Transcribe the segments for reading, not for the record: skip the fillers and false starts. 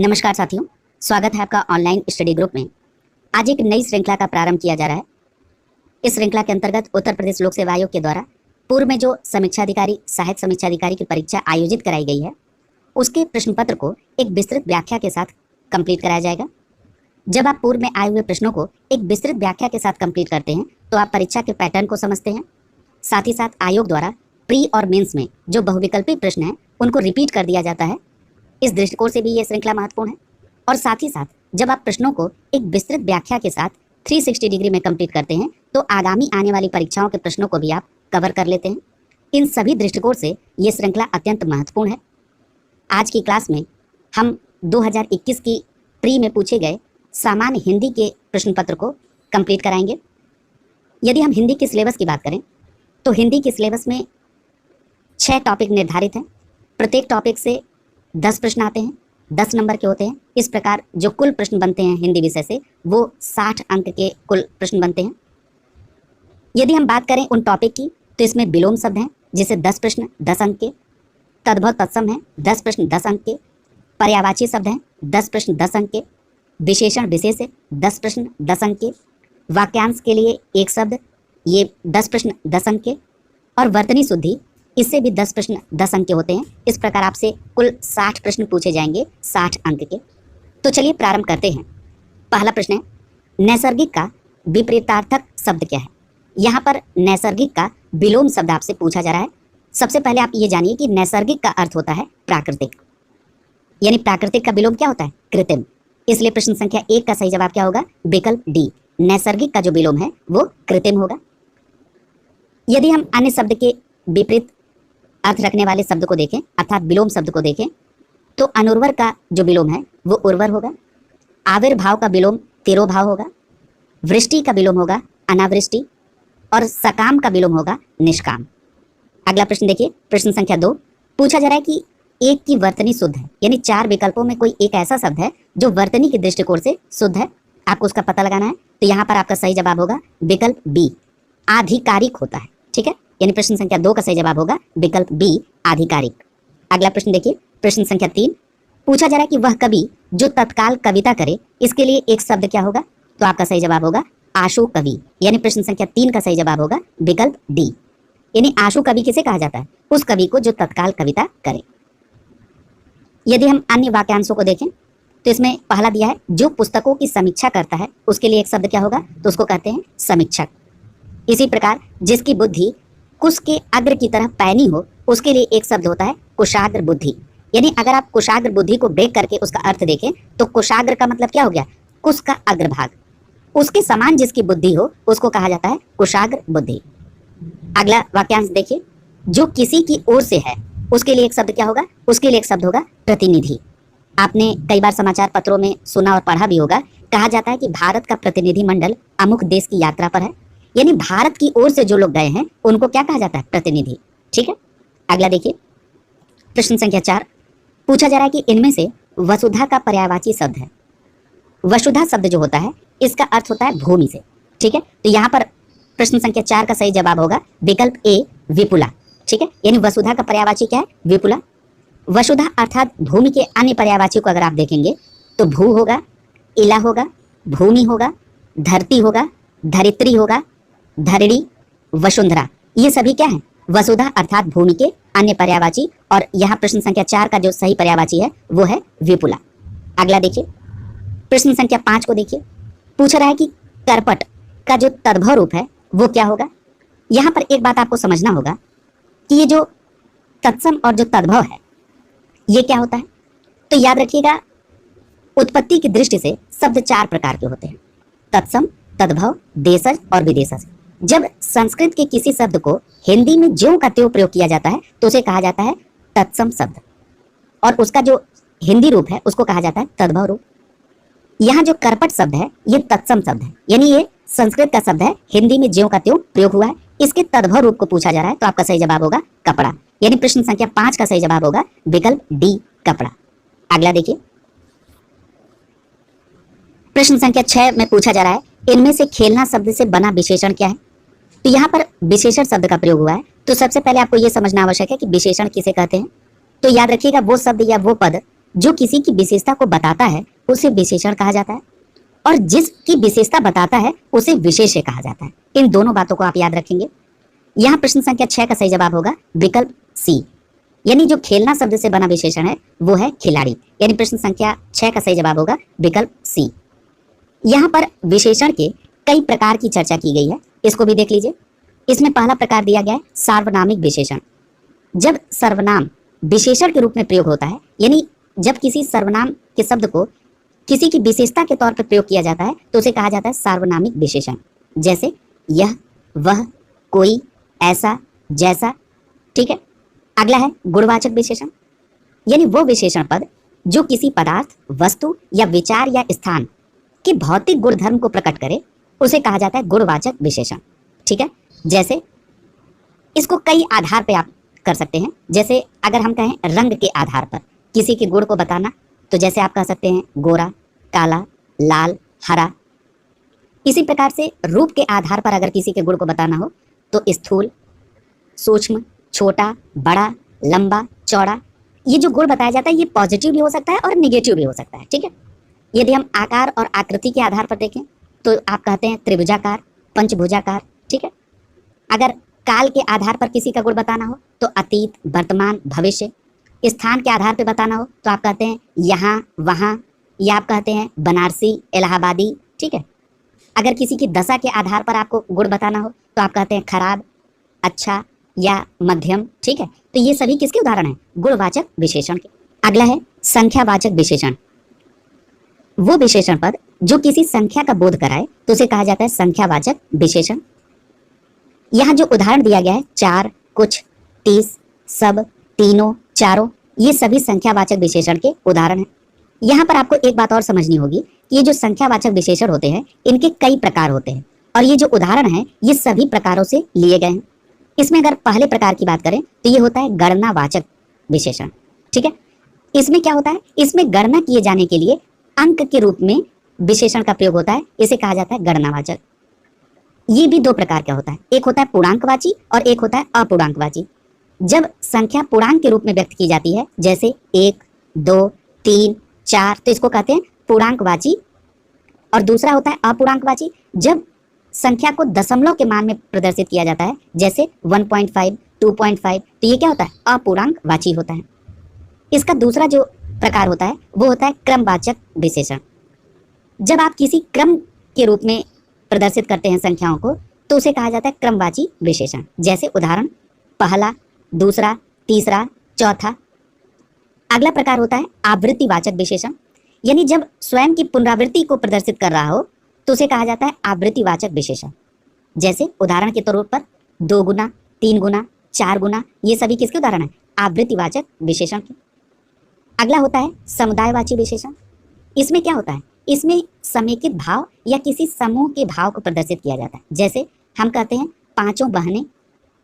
नमस्कार साथियों, स्वागत है आपका ऑनलाइन स्टडी ग्रुप में। आज एक नई श्रृंखला का प्रारंभ किया जा रहा है। इस श्रृंखला के अंतर्गत उत्तर प्रदेश लोक सेवा आयोग के द्वारा पूर्व में जो समीक्षा अधिकारी, सहायक समीक्षा अधिकारी की परीक्षा आयोजित कराई गई है, उसके प्रश्न पत्र को एक विस्तृत व्याख्या के साथ कंप्लीट कराया जाएगा। जब आप पूर्व में आए हुए प्रश्नों को एक विस्तृत व्याख्या के साथ कंप्लीट करते हैं तो आप परीक्षा के पैटर्न को समझते हैं। साथ ही साथ आयोग द्वारा प्री और मेंस में जो बहुविकल्पी प्रश्न हैं उनको रिपीट कर दिया जाता है। इस दृष्टिकोण से भी ये श्रृंखला महत्वपूर्ण है। और साथ ही साथ जब आप प्रश्नों को एक विस्तृत व्याख्या के साथ 360 डिग्री में कंप्लीट करते हैं तो आगामी आने वाली परीक्षाओं के प्रश्नों को भी आप कवर कर लेते हैं। इन सभी दृष्टिकोण से ये श्रृंखला अत्यंत महत्वपूर्ण है। आज की क्लास में हम 2021 की प्री में पूछे गए सामान्य हिंदी के प्रश्न पत्र को कंप्लीट कराएंगे। यदि हम हिंदी के सिलेबस की बात करें तो हिंदी के सिलेबस में 6 टॉपिक निर्धारित हैं। प्रत्येक टॉपिक से 10 प्रश्न आते हैं, 10 नंबर के होते हैं। इस प्रकार जो कुल प्रश्न बनते हैं हिंदी विषय से वो 60 अंक के कुल प्रश्न बनते हैं। यदि हम बात करें उन टॉपिक की तो इसमें विलोम शब्द हैं जिसे 10 प्रश्न 10 अंक के, तद्भव तत्सम हैं 10 प्रश्न 10 अंक के, पर्यायवाची शब्द हैं 10 प्रश्न 10 अंक के, विशेषण विशेष 10 प्रश्न 10 अंक के, वाक्यांश के लिए एक शब्द ये 10 प्रश्न 10 अंक के, और वर्तनी शुद्धि इससे भी 10 प्रश्न 10 अंक के होते हैं। इस प्रकार आपसे कुल 60 प्रश्न पूछे जाएंगे 60 अंक के। तो चलिए प्रारंभ करते हैं। पहला प्रश्न है, नैसर्गिक का विपरीतार्थक शब्द क्या है। यहाँ पर नैसर्गिक का विलोम शब्द आपसे पूछा जा रहा है। सबसे पहले आप ये जानिए कि नैसर्गिक का अर्थ होता है प्राकृतिक, यानी प्राकृतिक का विलोम क्या होता है, कृत्रिम। इसलिए प्रश्न संख्या 1 का सही जवाब क्या होगा, विकल्प डी, नैसर्गिक का जो विलोम है वो कृत्रिम होगा। यदि हम अन्य शब्द के विपरीत अर्थ रखने वाले शब्द को देखें अर्थात विलोम शब्द को देखें तो अनुर्वर का जो विलोम है वो उर्वर होगा, आविर्भाव का विलोम तिरोभाव होगा, वृष्टि का विलोम होगा अनावृष्टि, और सकाम का विलोम होगा निष्काम। अगला प्रश्न देखिए, प्रश्न संख्या 2 पूछा जा रहा है कि एक की वर्तनी शुद्ध है, यानी 4 विकल्पों में कोई एक ऐसा शब्द है जो वर्तनी के दृष्टिकोण से शुद्ध है, आपको उसका पता लगाना है। तो यहाँ पर आपका सही जवाब होगा विकल्प बी, आधिकारिक होता है। ठीक है, यानी प्रश्न संख्या 2 का सही जवाब होगा विकल्प बी, आधिकारिक। अगला प्रश्न देखिए, प्रश्न संख्या 3 पूछा जा रहा है कि वह कवि जो तत्काल कविता करे, इसके लिए एक शब्द क्या होगा। तो आपका सही जवाब होगा आशु कवि, यानी प्रश्न संख्या 3 का सही जवाब होगा विकल्प डी, यानी आशु कवि किसे कहा जाता है, उस कवि को जो तत्काल कविता करे। यदि हम अन्य वाक्यांशों को देखें तो इसमें पहला दिया है जो पुस्तकों की समीक्षा करता है, उसके लिए एक शब्द क्या होगा, तो उसको कहते हैं समीक्षक। इसी प्रकार जिसकी बुद्धि कुश के अग्र की तरह पैनी हो, उसके लिए एक शब्द होता है कुशाग्र बुद्धि। यानी अगर आप कुशाग्र बुद्धि को ब्रेक करके उसका अर्थ देखें तो कुशाग्र का मतलब क्या हो गया, कुश का अग्रभाग, उसके समान जिसकी बुद्धि हो उसको कहा जाता है कुशाग्र बुद्धि। अगला वाक्यांश देखिए, जो किसी की ओर से है, उसके लिए एक शब्द क्या होगा, उसके लिए एक शब्द होगा प्रतिनिधि। आपने कई बार समाचार पत्रों में सुना और पढ़ा भी होगा, कहा जाता है कि भारत का प्रतिनिधि मंडल अमुक देश की यात्रा पर है, यानी भारत की ओर से जो लोग गए हैं उनको क्या कहा जाता है, प्रतिनिधि। ठीक है, अगला देखिए, प्रश्न संख्या 4 पूछा जा रहा है कि इनमें से वसुधा का पर्यायवाची शब्द है। वसुधा शब्द जो होता है इसका अर्थ होता है भूमि से। ठीक है, तो यहाँ पर प्रश्न संख्या 4 का सही जवाब होगा विकल्प ए, विपुला। ठीक है, यानी वसुधा का पर्यायवाची क्या है, विपुला। वसुधा अर्थात भूमि के अन्य पर्यायवाची को अगर आप देखेंगे तो भू होगा, इला होगा, भूमि होगा, धरती होगा, धरित्री होगा, धरणी, वसुंधरा, ये सभी क्या है, वसुधा अर्थात भूमि के अन्य पर्यायवाची। और यहाँ प्रश्न संख्या 4 का जो सही पर्यायवाची है वो है विपुला। अगला देखिए, प्रश्न संख्या 5 को देखिए, पूछ रहा है कि करपट का जो तद्भव रूप है वो क्या होगा। यहाँ पर एक बात आपको समझना होगा कि ये जो तत्सम और जो तद्भव है ये क्या होता है। तो याद रखिएगा, उत्पत्ति की दृष्टि से शब्द 4 प्रकार के होते हैं, तत्सम, तद्भव, देशज और विदेशज। जब संस्कृत के किसी शब्द को हिंदी में ज्यों का त्यों प्रयोग किया जाता है तो उसे कहा जाता है तत्सम शब्द, और उसका जो हिंदी रूप है उसको कहा जाता है तद्भव रूप। यहाँ जो करपट शब्द है ये तत्सम शब्द है, यानी ये संस्कृत का शब्द है, हिंदी में ज्यों का त्यों प्रयोग हुआ है, इसके तद्भव रूप को पूछा जा रहा है। तो आपका सही जवाब होगा कपड़ा, यानी प्रश्न संख्या 5 का सही जवाब होगा विकल्प डी, कपड़ा। अगला देखिए, प्रश्न संख्या 6 में पूछा जा रहा है इनमें से खेलना शब्द से बना विशेषण क्या है। तो यहाँ पर विशेषण शब्द का प्रयोग हुआ है, तो सबसे पहले आपको यह समझना आवश्यक है कि विशेषण किसे कहते हैं। तो याद रखिएगा वो शब्द या वो पद जो किसी की विशेषता को बताता है उसे विशेषण कहा जाता है, और जिसकी विशेषता बताता है उसे विशेष्य कहा जाता है। इन दोनों बातों को आप याद रखेंगे। यहाँ प्रश्न संख्या 6 का सही जवाब होगा विकल्प सी, यानी जो खेलना शब्द से बना विशेषण है वो है खिलाड़ी। यानी प्रश्न संख्या 6 का सही जवाब होगा विकल्प सी। यहाँ पर विशेषण के कई प्रकार की चर्चा की गई है, इसको भी देख लीजिए। इसमें पहला प्रकार दिया गया है सार्वनामिक विशेषण। जब सर्वनाम विशेषण के रूप में प्रयोग होता है, यानी जब किसी सर्वनाम के शब्द को किसी की विशेषता के तौर पर प्रयोग किया जाता है तो उसे कहा जाता है सार्वनामिक विशेषण। जैसे यह, वह, कोई, ऐसा, जैसा। ठीक है। अगला है गुणवाचक विशेषण, यानी वो विशेषण पद जो किसी पदार्थ, वस्तु या विचार या स्थान के भौतिक गुण धर्म को प्रकट करे उसे कहा जाता है गुणवाचक विशेषण। ठीक है। जैसे इसको कई आधार पे आप कर सकते हैं। जैसे अगर हम कहें रंग के आधार पर किसी के गुण को बताना, तो जैसे आप कह सकते हैं गोरा, काला, लाल, हरा। इसी प्रकार से रूप के आधार पर अगर किसी के गुण को बताना हो तो स्थूल, सूक्ष्म, छोटा, बड़ा, लंबा, चौड़ा। ये जो गुण बताया जाता है ये पॉजिटिव भी हो सकता है और निगेटिव भी हो सकता है। ठीक है। यदि हम आकार और आकृति के आधार पर देखें तो आप कहते हैं त्रिभुजाकार, पंचभुजाकार। ठीक है। अगर काल के आधार पर किसी का गुण बताना हो तो अतीत, वर्तमान, भविष्य। स्थान के आधार पर बताना हो तो आप कहते हैं यहाँ, वहाँ, या आप कहते हैं बनारसी, इलाहाबादी। ठीक है। अगर किसी की दशा के आधार पर आपको गुण बताना हो तो आप कहते हैं खराब, अच्छा या मध्यम। ठीक है। तो ये सभी किसके उदाहरण हैं? गुणवाचक विशेषण के। अगला है संख्यावाचक विशेषण। वो विशेषण पद जो किसी संख्या का बोध कराए तो उसे कहा जाता है संख्यावाचक विशेषण। यहाँ जो उदाहरण दिया गया है 4, कुछ, 30, सब, तीनों, चारों, ये सभी संख्यावाचक विशेषण के उदाहरण हैं। यहाँ पर आपको एक बात और समझनी होगी कि ये जो संख्यावाचक विशेषण होते हैं इनके कई प्रकार होते हैं, और ये जो उदाहरण हैं ये सभी प्रकारों से लिए गए हैं। इसमें अगर पहले प्रकार की बात करें तो ये होता है गणनावाचक विशेषण। ठीक है। इसमें क्या होता है? इसमें गणना किए जाने के लिए अंक के रूप में विशेषण का प्रयोग होता है, इसे कहा जाता है गणनावाचक। ये भी दो प्रकार का होता है, एक होता है पूर्णांकवाची और एक होता है अपूर्णांकवाची। जब संख्या पूर्णांक के रूप में व्यक्त की जाती है जैसे 1, 2, 3, 4 तो इसको कहते हैं पूर्णांकवाची, और दूसरा होता है अपूर्णांकवाची जब संख्या को दशमलव के मान में प्रदर्शित किया जाता है जैसे 1.5, 2.5 तो ये क्या होता है? अपूर्णांकवाची होता है। इसका दूसरा जो प्रकार होता है वो होता है क्रमवाचक विशेषण। जब आप किसी क्रम के रूप में प्रदर्शित करते हैं संख्याओं को तो उसे कहा जाता है क्रमवाची विशेषण। जैसे उदाहरण पहला, दूसरा, तीसरा, चौथा। अगला प्रकार होता है आवृत्तिवाचक विशेषण, यानी जब स्वयं की पुनरावृत्ति को प्रदर्शित कर रहा हो तो उसे कहा जाता है आवृत्तिवाचक विशेषण। जैसे उदाहरण के तौर पर 2 गुना, 3 गुना, 4 गुना, ये सभी किसके उदाहरण हैं? आवृत्तिवाचक विशेषण के। अगला होता है समुदायवाची विशेषण। इसमें क्या होता है? इसमें समेकित भाव या किसी समूह के भाव को प्रदर्शित किया जाता है। जैसे हम कहते हैं 5 बहनें,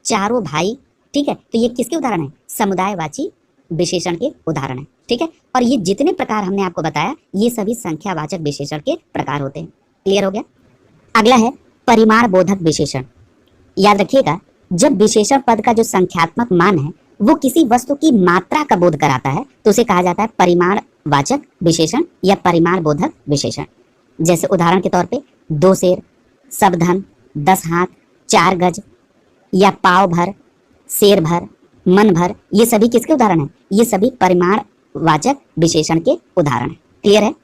4 भाई। ठीक है। तो ये किसके उदाहरण है? समुदायवाची विशेषण के उदाहरण है। ठीक है। और ये जितने प्रकार हमने आपको बताया ये सभी संख्यावाचक विशेषण के प्रकार होते हैं। क्लियर हो गया? अगला है परिमाण बोधक विशेषण। याद रखिएगा, जब विशेषण पद का जो संख्यात्मक मान है वो किसी वस्तु की मात्रा का बोध कराता है तो उसे कहा जाता है परिमाणवाचक विशेषण या परिमाण बोधक विशेषण। जैसे उदाहरण के तौर पे 2 सेर, सब धन, 10 हाथ, 4 गज, या पाव भर, शेर भर, मन भर, ये सभी किसके उदाहरण हैं? ये सभी परिमाणवाचक विशेषण के उदाहरण हैं। क्लियर है?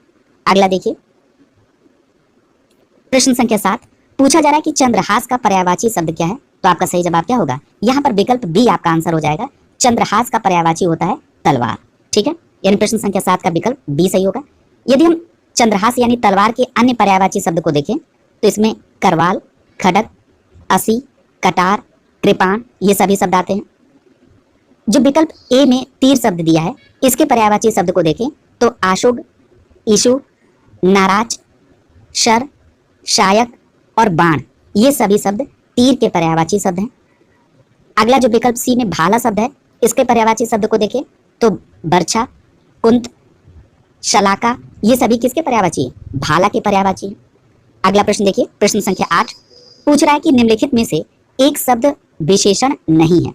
अगला देखिए प्रश्न संख्या 7। पूछा जा रहा है कि चंद्रहास का पर्यायवाची शब्द क्या है? तो आपका सही जवाब क्या होगा? यहाँ पर विकल्प बी आपका आंसर हो जाएगा। चंद्रहास का पर्यायवाची होता है तलवार। ठीक है। यानी प्रश्न संख्या 7 का विकल्प बी सही होगा। यदि हम चंद्रहास यानी तलवार के अन्य पर्यायवाची शब्द को देखें तो इसमें करवाल, खडक, असी, कटार, कृपाण, ये सभी शब्द आते हैं। जो विकल्प ए में तीर शब्द दिया है इसके पर्यायवाची शब्द को देखें तो आशुग, ईशु, नाराज, शर, शायक और बाण, ये सभी शब्द तीर के पर्यायवाची शब्द हैं। अगला जो विकल्प सी में भाला शब्द है इसके पर्यायवाची शब्द को देखें तो बर्छा, कुंत, शलाका, ये सभी किसके पर्यायवाची है? भाला के पर्यायवाची है। अगला प्रश्न देखिए प्रश्न संख्या 8। पूछ रहा है कि निम्नलिखित में से एक शब्द विशेषण नहीं है।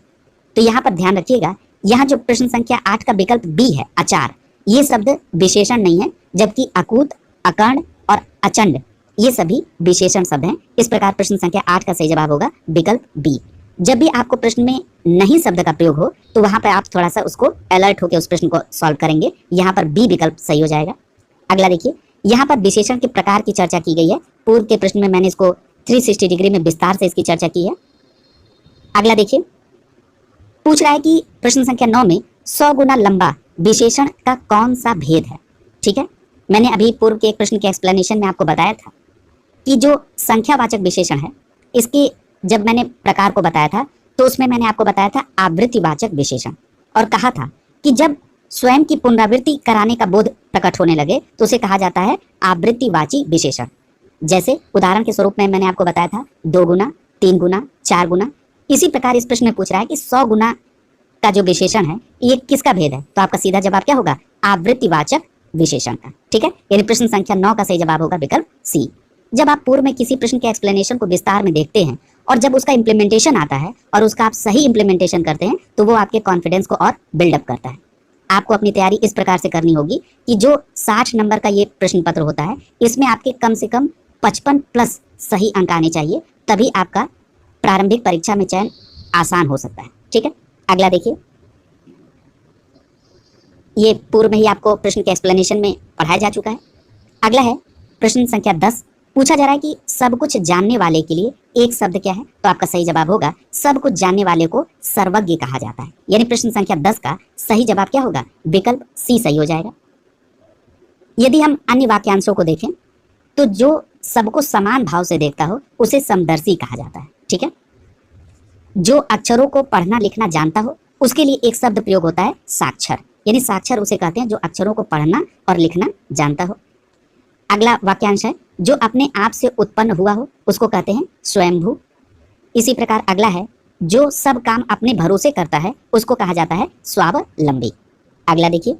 तो यहाँ पर ध्यान रखिएगा, यहाँ जो प्रश्न संख्या 8 का विकल्प बी है अचार, ये शब्द विशेषण नहीं है, जबकि अकूत, अकर्ण और अचंड ये सभी विशेषण शब्द हैं। इस प्रकार प्रश्न संख्या 8 का सही जवाब होगा विकल्प बी। जब भी आपको प्रश्न में नहीं शब्द का प्रयोग हो तो वहां पर आप थोड़ा सा उसको अलर्ट होकर उस प्रश्न को सॉल्व करेंगे। यहाँ पर बी विकल्प सही हो जाएगा। अगला देखिए, यहाँ पर विशेषण के प्रकार की चर्चा की गई है। पूर्व के प्रश्न में मैंने इसको 360 डिग्री में विस्तार से इसकी चर्चा की है। अगला देखिए, पूछ रहा है कि प्रश्न संख्या 9 में 100 गुना लंबा विशेषण का कौन सा भेद है। ठीक है, मैंने अभी पूर्व के एक प्रश्न के एक्सप्लेनेशन में आपको बताया था कि जो संख्यावाचक विशेषण है, इसके जब मैंने प्रकार को बताया था तो उसमें मैंने आपको बताया था आवृत्तिवाचक विशेषण, और कहा था कि जब स्वयं की पुनरावृत्ति कराने का बोध प्रकट होने लगे तो उसे कहा जाता है आवृत्तिवाची विशेषण। जैसे उदाहरण के स्वरूप में मैंने आपको बताया था 2 गुना, 3 गुना, 4 गुना। इसी प्रकार इस प्रश्न में पूछ रहा है कि 100 गुना का जो विशेषण है ये किसका भेद है, तो आपका सीधा जवाब क्या होगा, आवृत्तिवाचक विशेषण का। ठीक है, यानी प्रश्न संख्या 9 का सही जवाब होगा विकल्प सी। जब आप पूर्व में किसी प्रश्न के एक्सप्लेनेशन को विस्तार में देखते हैं और जब उसका इम्प्लीमेंटेशन आता है और उसका आप सही इम्प्लीमेंटेशन करते हैं तो वो आपके कॉन्फिडेंस को और बिल्डअप करता है। आपको अपनी तैयारी इस प्रकार से करनी होगी कि जो 60 नंबर का ये प्रश्न पत्र होता है इसमें आपके कम से कम 55 प्लस सही अंक आने चाहिए, तभी आपका प्रारंभिक परीक्षा में चयन आसान हो सकता है। ठीक है, अगला देखिए, ये पूर्व में ही आपको प्रश्न के एक्सप्लेनेशन में पढ़ाया जा चुका है। अगला है प्रश्न संख्या 10। पूछा जा रहा है कि सब कुछ जानने वाले के लिए एक शब्द क्या है, तो आपका सही जवाब होगा सब कुछ जानने वाले को सर्वज्ञ कहा जाता है। यानी प्रश्न संख्या 10 का सही जवाब क्या होगा, विकल्प सी सही हो जाएगा। यदि हम अन्य वाक्यांशों को देखें तो जो सबको समान भाव से देखता हो उसे समदर्शी कहा जाता है। ठीक है, जो अक्षरों को पढ़ना लिखना जानता हो उसके लिए एक शब्द प्रयोग होता है साक्षर, यानी साक्षर उसे कहते हैं जो अक्षरों को पढ़ना और लिखना जानता हो। अगला वाक्यांश है जो अपने आप से उत्पन्न हुआ हो उसको कहते हैं स्वयंभू। इसी प्रकार अगला है जो सब काम अपने भरोसे करता है उसको कहा जाता है स्वावलंबी। अगला देखिए,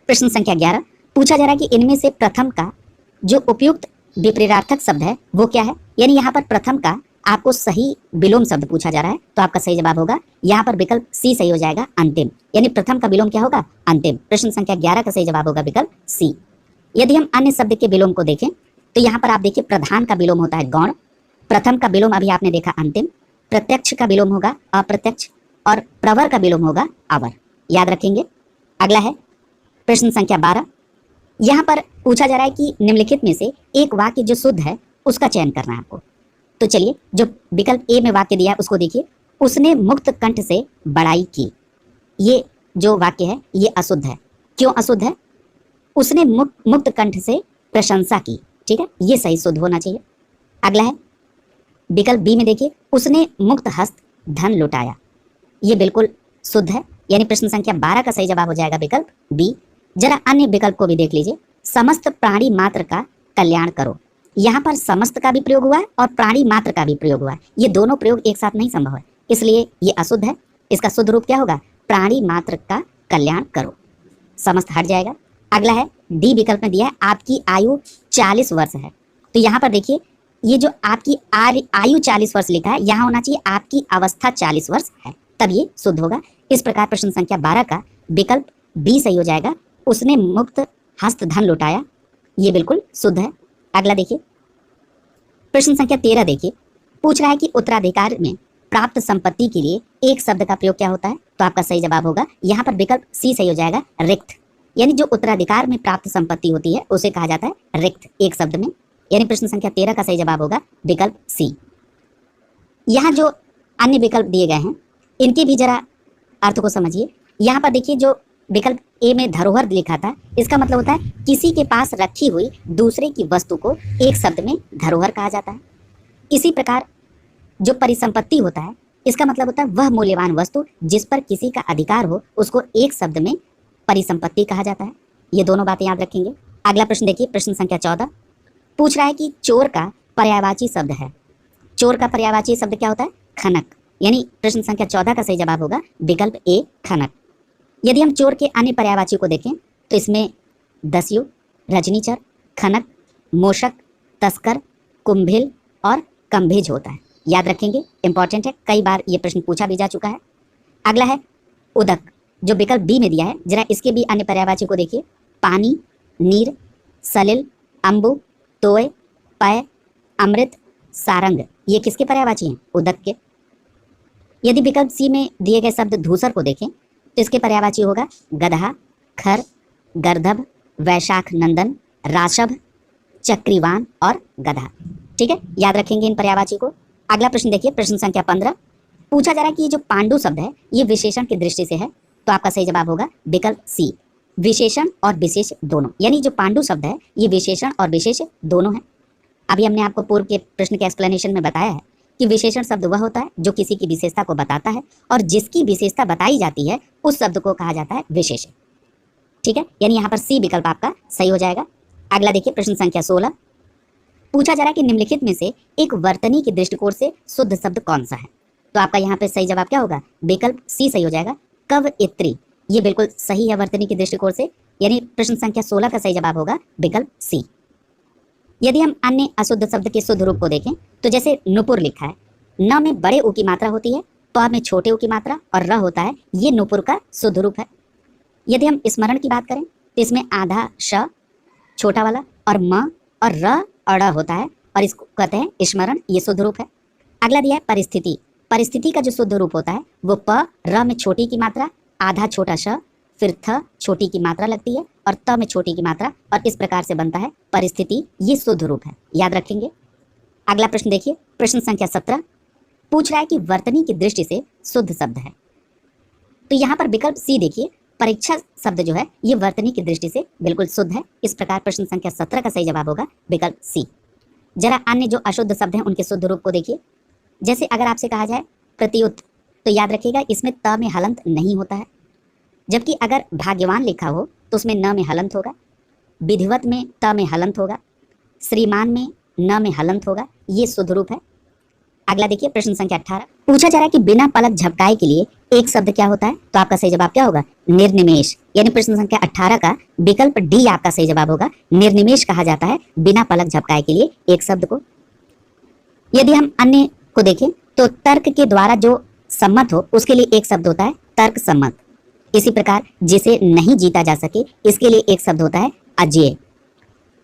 प्रश्न संख्या 11। पूछा जा रहा है कि इनमें से प्रथम का जो उपयुक्त विपरीतार्थक शब्द है वो क्या है। यानी यहाँ पर प्रथम का आपको सही विलोम शब्द पूछा जा रहा है, तो आपका सही जवाब होगा यहाँ पर विकल्प सी सही हो जाएगा, अंतिम। यानी प्रथम का विलोम क्या होगा, अंतिम। प्रश्न संख्या 11 का सही जवाब होगा विकल्प सी। यदि हम अन्य शब्द के विलोम को देखें तो यहाँ पर आप देखिए प्रधान का विलोम होता है गौण, प्रथम का विलोम अभी आपने देखा अंतिम, प्रत्यक्ष का विलोम होगा अप्रत्यक्ष और प्रवर का विलोम होगा अवर। याद रखेंगे। अगला है प्रश्न संख्या 12। यहाँ पर पूछा जा रहा है कि निम्नलिखित में से एक वाक्य जो शुद्ध है उसका चयन करना है आपको। तो चलिए, जो विकल्प ए में वाक्य दिया है उसको देखिए, उसने मुक्त कंठ से बड़ाई की। ये जो वाक्य है ये अशुद्ध है। क्यों अशुद्ध है, उसने मुक्त कंठ से प्रशंसा की। ठीक है, ये सही शुद्ध होना चाहिए। अगला है विकल्प बी में देखिए, उसने मुक्त हस्त धन लुटाया। ये बिल्कुल शुद्ध है, यानी प्रश्न संख्या 12 का सही जवाब हो जाएगा विकल्प बी। जरा अन्य विकल्प को भी देख लीजिए, समस्त प्राणी मात्र का कल्याण करो। यहाँ पर समस्त का भी प्रयोग हुआ है और प्राणी मात्र का भी प्रयोग हुआ है। ये दोनों प्रयोग एक साथ नहीं संभव है, इसलिए ये अशुद्ध है। इसका शुद्ध रूप क्या होगा, प्राणी मात्र का कल्याण करो। समस्त हट जाएगा। अगला है डी विकल्प में दिया है आपकी आयु 40 वर्ष है। तो यहाँ पर देखिए, ये जो आपकी आयु 40 वर्ष लिखा है यहाँ होना चाहिए आपकी अवस्था 40 वर्ष है, तब ये शुद्ध होगा। इस प्रकार प्रश्न संख्या 12 का विकल्प बी सही हो जाएगा, उसने मुक्त हस्त धन लुटाया। ये बिल्कुल शुद्ध है। अगला देखिए, प्रश्न संख्या 13 देखिए, पूछ रहा है कि उत्तराधिकार में प्राप्त संपत्ति के लिए एक शब्द का प्रयोग क्या होता है, तो आपका सही जवाब होगा यहाँ पर विकल्प सी सही हो जाएगा, रिक्त। यानी जो उत्तराधिकार में प्राप्त संपत्ति होती है उसे कहा जाता है रिक्त, एक शब्द में। यानी प्रश्न संख्या 13 का सही जवाब होगा विकल्प सी। यहाँ जो अन्य विकल्प दिए गए हैं इनके भी जरा अर्थ को समझिए। यहाँ पर देखिए, जो विकल्प ए में धरोहर लिखा था इसका मतलब होता है किसी के पास रखी हुई दूसरे की वस्तु को एक शब्द में धरोहर कहा जाता है। इसी प्रकार जो परिसंपत्ति होता है इसका मतलब होता है वह मूल्यवान वस्तु जिस पर किसी का अधिकार हो उसको एक शब्द में परिसंपत्ति कहा जाता है। ये दोनों बातें याद रखेंगे। अगला प्रश्न देखिए, प्रश्न संख्या 14 पूछ रहा है कि चोर का पर्यायवाची शब्द है। चोर का पर्यायवाची शब्द क्या होता है, खनक। यानी प्रश्न संख्या 14 का सही जवाब होगा विकल्प ए, खनक। यदि हम चोर के अन्य पर्यायवाची को देखें तो इसमें दस्यु, रजनीचर, खनक, मोशक, तस्कर, कुंभिल और कम्भिज होता है। याद रखेंगे, इंपॉर्टेंट है, कई बार ये प्रश्न पूछा भी जा चुका है। अगला है उदक। जो विकल्प बी में दिया है, जरा इसके भी अन्य पर्यायवाची को देखिए। पानी, नीर, सलिल, अंबु, तोय, पय, अमृत, सारंग, ये किसके पर्यायवाची हैं? उदक के। यदि विकल्प सी में दिए गए शब्द धूसर को देखें तो इसके पर्यायवाची होगा गधा, खर, गर्दभ, वैशाख नंदन, राशभ, चक्रीवान और गधा। ठीक है, याद रखेंगे इन पर्यायवाची को। अगला प्रश्न देखिए, प्रश्न संख्या 15। पूछा जा रहा है कि ये जो पांडु शब्द है ये विशेषण की दृष्टि से है, तो आपका सही जवाब होगा विकल्प सी, विशेषण और विशेष दोनों। यानी जो पांडु शब्द है ये विशेषण और विशेष दोनों है। अभी हमने आपको पूर्व के प्रश्न के एक्सप्लेनेशन में बताया है कि विशेषण शब्द वह होता है जो किसी की विशेषता को बताता है, और जिसकी विशेषता बताई जाती है उस शब्द को कहा जाता है विशेषण। ठीक है, यानी यहाँ पर सी विकल्प आपका सही हो जाएगा। अगला देखिए, प्रश्न संख्या 16। पूछा जा रहा है कि निम्नलिखित में से एक वर्तनी के दृष्टिकोण से शुद्ध शब्द कौन सा है, तो आपका यहाँ पे सही जवाब क्या होगा? विकल्प सी सही हो जाएगा, कवयित्री। ये बिल्कुल सही है वर्तनी के दृष्टिकोण से, यानी प्रश्न संख्या 16 का सही जवाब होगा विकल्प सी। यदि हम अन्य अशुद्ध शब्द के शुद्ध रूप को देखें तो जैसे नुपुर लिखा है, न में बड़े उ की मात्रा होती है, प में छोटे उ की मात्रा और र होता है, ये नुपुर का शुद्ध रूप है। यदि हम स्मरण की बात करें तो इसमें आधा श छोटा वाला और म और र अड़ होता है, और इसको कहते हैं स्मरण, ये शुद्ध रूप है। अगला दिया है परिस्थिति। परिस्थिति का जो शुद्ध रूप होता है वो प र में छोटी की मात्रा, आधा छोटा श, फिर थ छोटी की मात्रा लगती है और त में छोटी की मात्रा, और इस प्रकार से बनता है परिस्थिति, ये शुद्ध रूप है, याद रखेंगे। अगला प्रश्न देखिए, प्रश्न संख्या 17। पूछ रहा है कि वर्तनी की दृष्टि से शुद्ध शब्द है, तो यहाँ पर विकल्प सी देखिए, परीक्षा शब्द जो है ये वर्तनी की दृष्टि से बिल्कुल शुद्ध है। इस प्रकार प्रश्न संख्या 17 का सही जवाब होगा विकल्प सी। जरा अन्य जो अशुद्ध शब्द हैं उनके शुद्ध रूप को देखिए। जैसे अगर आपसे कहा जाए प्रत्युत, तो याद रखिएगा इसमें त में हलंत नहीं होता है, जबकि अगर भाग्यवान लिखा हो तो उसमें न में हलंत होगा, विधिवत में त में हलंत होगा, श्रीमान में न में हलंत होगा, ये शुद्ध रूप है। अगला देखिए, प्रश्न संख्या 18। पूछा जा रहा है कि बिना पलक झपकाए के लिए एक शब्द क्या होता है, तो आपका सही जवाब क्या होगा? निर्निमेष। यानी प्रश्न संख्या 18 का विकल्प डी आपका सही जवाब होगा, निर्निमेष कहा जाता है बिना पलक झपकाए के लिए एक शब्द को। यदि हम अन्य को देखें तो तर्क के द्वारा जो सम्मत हो उसके लिए एक शब्द होता है तर्क सम्मत। इसी प्रकार जिसे नहीं जीता जा सके इसके लिए एक शब्द होता है अजेय।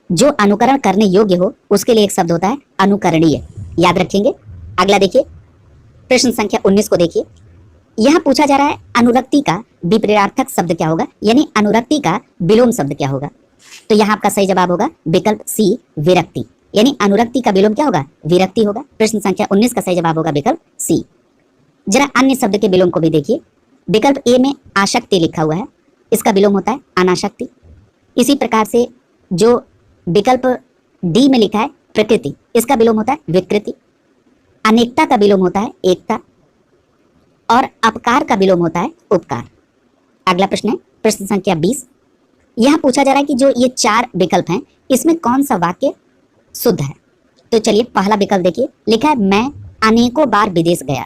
जो अनुकरण करने योग्य हो उसके लिए एक शब्द होता है अनुकरणीय, याद रखेंगे। अगला देखिए, प्रश्न संख्या 19 को देखिए। यहां पूछा जा रहा है अनुरक्ति का विपरीतार्थक शब्द क्या होगा, यानी अनुरक्ति का विलोम शब्द क्या होगा, तो यहाँ आपका सही जवाब होगा विकल्प सी, विरक्ति। यानी अनुरक्ति का विलोम क्या होगा? विरक्ति होगा। प्रश्न संख्या 19 का सही जवाब होगा विकल्प सी। जरा अन्य शब्द के विलोम को भी देखिए। विकल्प ए में आसक्ति लिखा हुआ है, इसका विलोम होता है अनासक्ति। इसी प्रकार से जो विकल्प डी में लिखा है प्रकृति, इसका विलोम होता है विकृति। अनेकता का विलोम होता है एकता, और अपकार का विलोम होता है उपकार। अगला प्रश्न है प्रश्न संख्या 20। यहां पूछा जा रहा है कि जो ये 4 विकल्प हैं इसमें कौन सा वाक्य शुद्ध है, तो चलिए पहला विकल्प देखिए। लिखा है मैं अनेकों बार विदेश गया,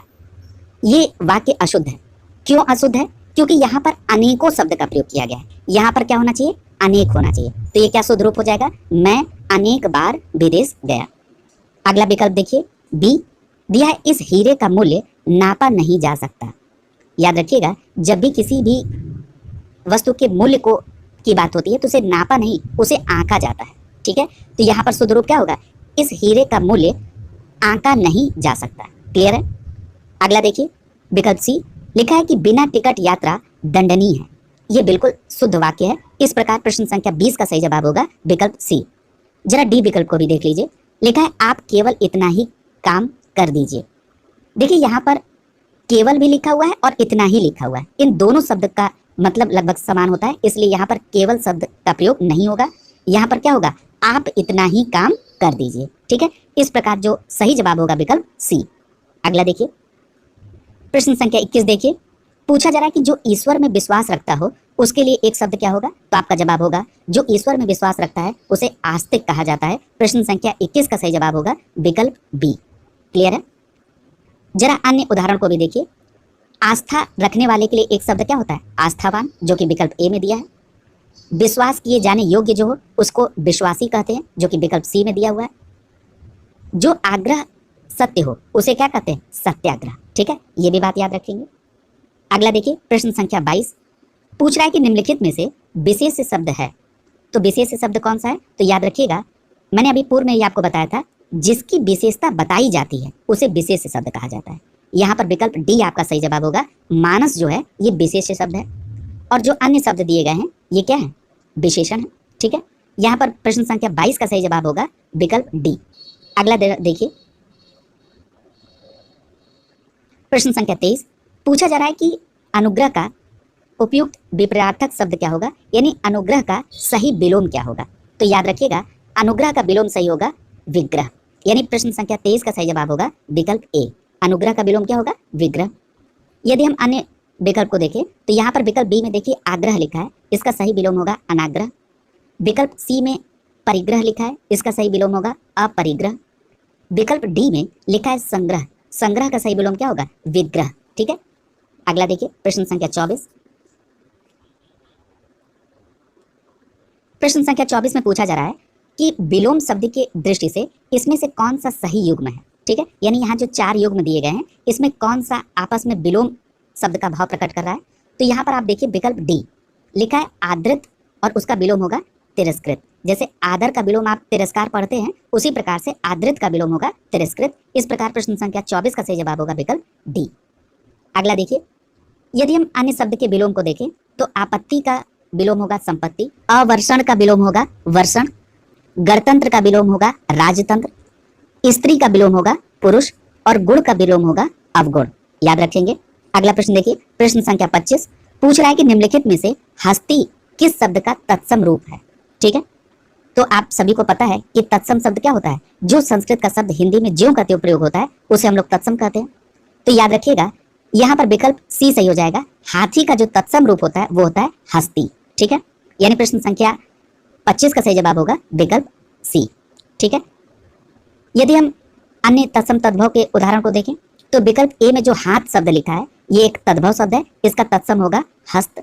ये वाक्य अशुद्ध है। क्यों अशुद्ध है? क्योंकि यहाँ पर अनेकों शब्द का प्रयोग किया गया है। यहाँ पर क्या होना चाहिए? अनेक होना चाहिए, तो ये क्या शुद्ध रूप हो जाएगा? मैं अनेक बार विदेश गया। अगला विकल्प देखिए, बी दिया है इस हीरे का मूल्य नापा नहीं जा सकता। याद रखिएगा, जब भी किसी भी वस्तु के मूल्य को की बात होती है तो उसे नापा नहीं, उसे आंका जाता है। ठीक है, तो यहाँ पर शुद्ध रूप क्या होगा? इस हीरे का मूल्य आंका नहीं जा सकता। क्लियर है? अगला देखिए, विकल्प सी लिखा है कि बिना टिकट यात्रा दंडनीय है, ये बिल्कुल शुद्ध वाक्य है। इस प्रकार प्रश्न संख्या 20 का सही जवाब होगा विकल्प सी। जरा डी विकल्प को भी देख लीजिए। लिखा है आप केवल इतना ही काम कर दीजिए। देखिए यहाँ पर केवल भी लिखा हुआ है और इतना ही लिखा हुआ है, इन दोनों शब्द का मतलब लगभग समान होता है, इसलिए यहाँ पर केवल शब्द का प्रयोग नहीं होगा। यहाँ पर क्या होगा? आप इतना ही काम कर दीजिए। ठीक है, इस प्रकार जो सही जवाब होगा विकल्प सी। अगला देखिए, प्रश्न संख्या 21 देखिए। पूछा जा रहा है कि जो ईश्वर में विश्वास रखता हो उसके लिए एक शब्द क्या होगा, तो आपका जवाब होगा जो ईश्वर में विश्वास रखता है उसे आस्तिक कहा जाता है। प्रश्न संख्या 21 का सही जवाब होगा विकल्प बी। क्लियर है? जरा अन्य उदाहरण को भी देखिए। आस्था रखने वाले के लिए एक शब्द क्या होता है? आस्थावान, जो कि विकल्प ए में दिया है। विश्वास किए जाने योग्य जो हो उसको विश्वासी कहते हैं, जो कि विकल्प सी में दिया हुआ है। जो आग्रह सत्य हो उसे क्या कहते हैं? सत्याग्रह। ठीक है, ये भी बात याद रखेंगे। अगला देखिए, प्रश्न संख्या 22। पूछ रहा है कि निम्नलिखित में से विशेष शब्द है, तो विशेष शब्द कौन सा है? तो याद रखिएगा, मैंने अभी पूर्व में ही आपको बताया था, जिसकी विशेषता बताई जाती है उसे विशेष शब्द कहा जाता है। यहाँ पर विकल्प डी आपका सही जवाब होगा। मानस जो है ये विशेष शब्द है, और जो अन्य शब्द दिए गए हैं ये क्या है? विशेषण है। ठीक है, यहाँ पर प्रश्न संख्या 22 का सही जवाब होगा विकल्प डी। अगला देखिए, प्रश्न संख्या 23 पूछा जा रहा है कि अनुग्रह का उपयुक्त विपरीतार्थक शब्द क्या होगा, यानी अनुग्रह का सही विलोम क्या होगा। तो याद रखिएगा, अनुग्रह का विलोम सही होगा विग्रह, यानी प्रश्न संख्या 23 का सही जवाब होगा विकल्प ए। अनुग्रह का विलोम क्या होगा? विग्रह। यदि हम अन्य विकल्प को देखें तो यहाँ पर विकल्प बी में देखिए आग्रह लिखा है, इसका सही विलोम होगा अनाग्रह। विकल्प सी में परिग्रह लिखा है, इसका सही विलोम होगा अपरिग्रह। विकल्प डी में लिखा है संग्रह, संग्रह का सही विलोम क्या होगा? विग्रह। ठीक है, अगला देखिए प्रश्न संख्या 24। प्रश्न संख्या 24 में पूछा जा रहा है कि विलोम शब्द के दृष्टि से इसमें से कौन सा सही युग्म है। ठीक है, यानी यहाँ जो 4 युग्म दिए गए हैं इसमें कौन सा आपस में विलोम शब्द का भाव प्रकट कर रहा है। तो यहाँ पर आप देखिए विकल्प डी लिखा है आदृत, और उसका विलोम होगा तिरस्कृत। जैसे आदर का विलोम आप तिरस्कार पढ़ते हैं, उसी प्रकार से आदृत का विलोम होगा तिरस्कृत। इस प्रकार प्रश्न संख्या 24 का सही जवाब होगा विकल्प डी। अगला देखिए, यदि हम अन्य शब्द के विलोम को देखें तो आपत्ति का विलोम होगा संपत्ति, अवर्षण का विलोम होगा वर्षण, गणतंत्र का विलोम होगा राजतंत्र, स्त्री का विलोम होगा पुरुष, और गुण का विलोम होगा अवगुण। याद रखेंगे। अगला प्रश्न देखिए, प्रश्न संख्या 25 पूछ रहा है कि निम्नलिखित में से हस्ती किस शब्द का तत्सम रूप है। ठीक है, तो आप सभी को पता है कि तत्सम शब्द क्या होता है? जो संस्कृत का शब्द हिंदी में ज्यों का त्यों प्रयोग होता है उसे हम लोग तत्सम कहते हैं। तो याद रखिएगा, यहाँ पर विकल्प सी सही हो जाएगा। हाथी का जो तत्सम रूप होता है वो होता है हस्ती। ठीक है, यानी प्रश्न संख्या 25 का सही जवाब होगा विकल्प सी। ठीक है, यदि हम अन्य तत्सम तद्भव के उदाहरण को देखें तो विकल्प ए में जो हाथ शब्द लिखा है ये एक तद्भव शब्द है, इसका तत्सम होगा हस्त।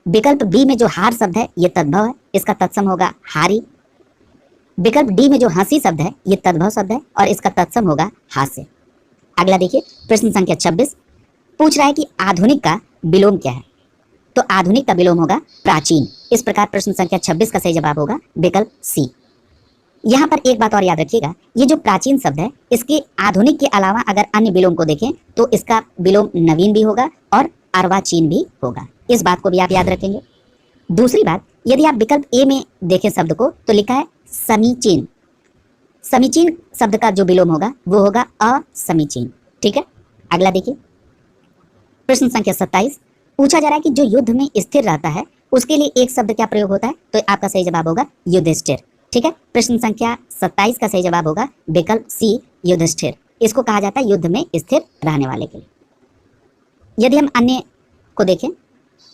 विकल्प बी में जो हार शब्द है ये तद्भव है, इसका तत्सम होगा हारी। विकल्प डी में जो हंसी शब्द है ये तद्भव शब्द है और इसका तत्सम होगा हास्य। अगला देखिए, प्रश्न संख्या 26 पूछ रहा है कि आधुनिक का विलोम क्या है। तो आधुनिक का विलोम होगा प्राचीन। इस प्रकार प्रश्न संख्या 26 का सही जवाब होगा विकल्प सी। यहाँ पर एक बात और याद रखिएगा, ये जो प्राचीन शब्द है इसके आधुनिक के अलावा अगर अन्य विलोम को देखें तो इसका विलोम नवीन भी होगा और अर्वाचीन भी होगा। इस बात को भी आप याद रखेंगे। दूसरी बात, यदि आप विकल्प ए में देखें शब्द को तो लिखा है समीचीन। समीचीन शब्द का जो विलोम होगा वो होगा असमीचीन। ठीक है, अगला देखिए, प्रश्न संख्या 27 पूछा जा रहा है कि जो युद्ध में स्थिर रहता है उसके लिए एक शब्द क्या प्रयोग होता है। तो आपका सही जवाब होगा युधिष्ठिर। ठीक है, प्रश्न संख्या 27 का सही जवाब होगा विकल्प सी युधिष्ठिर। इसको कहा जाता है युद्ध में स्थिर रहने वाले के लिए। यदि हम अन्य को देखें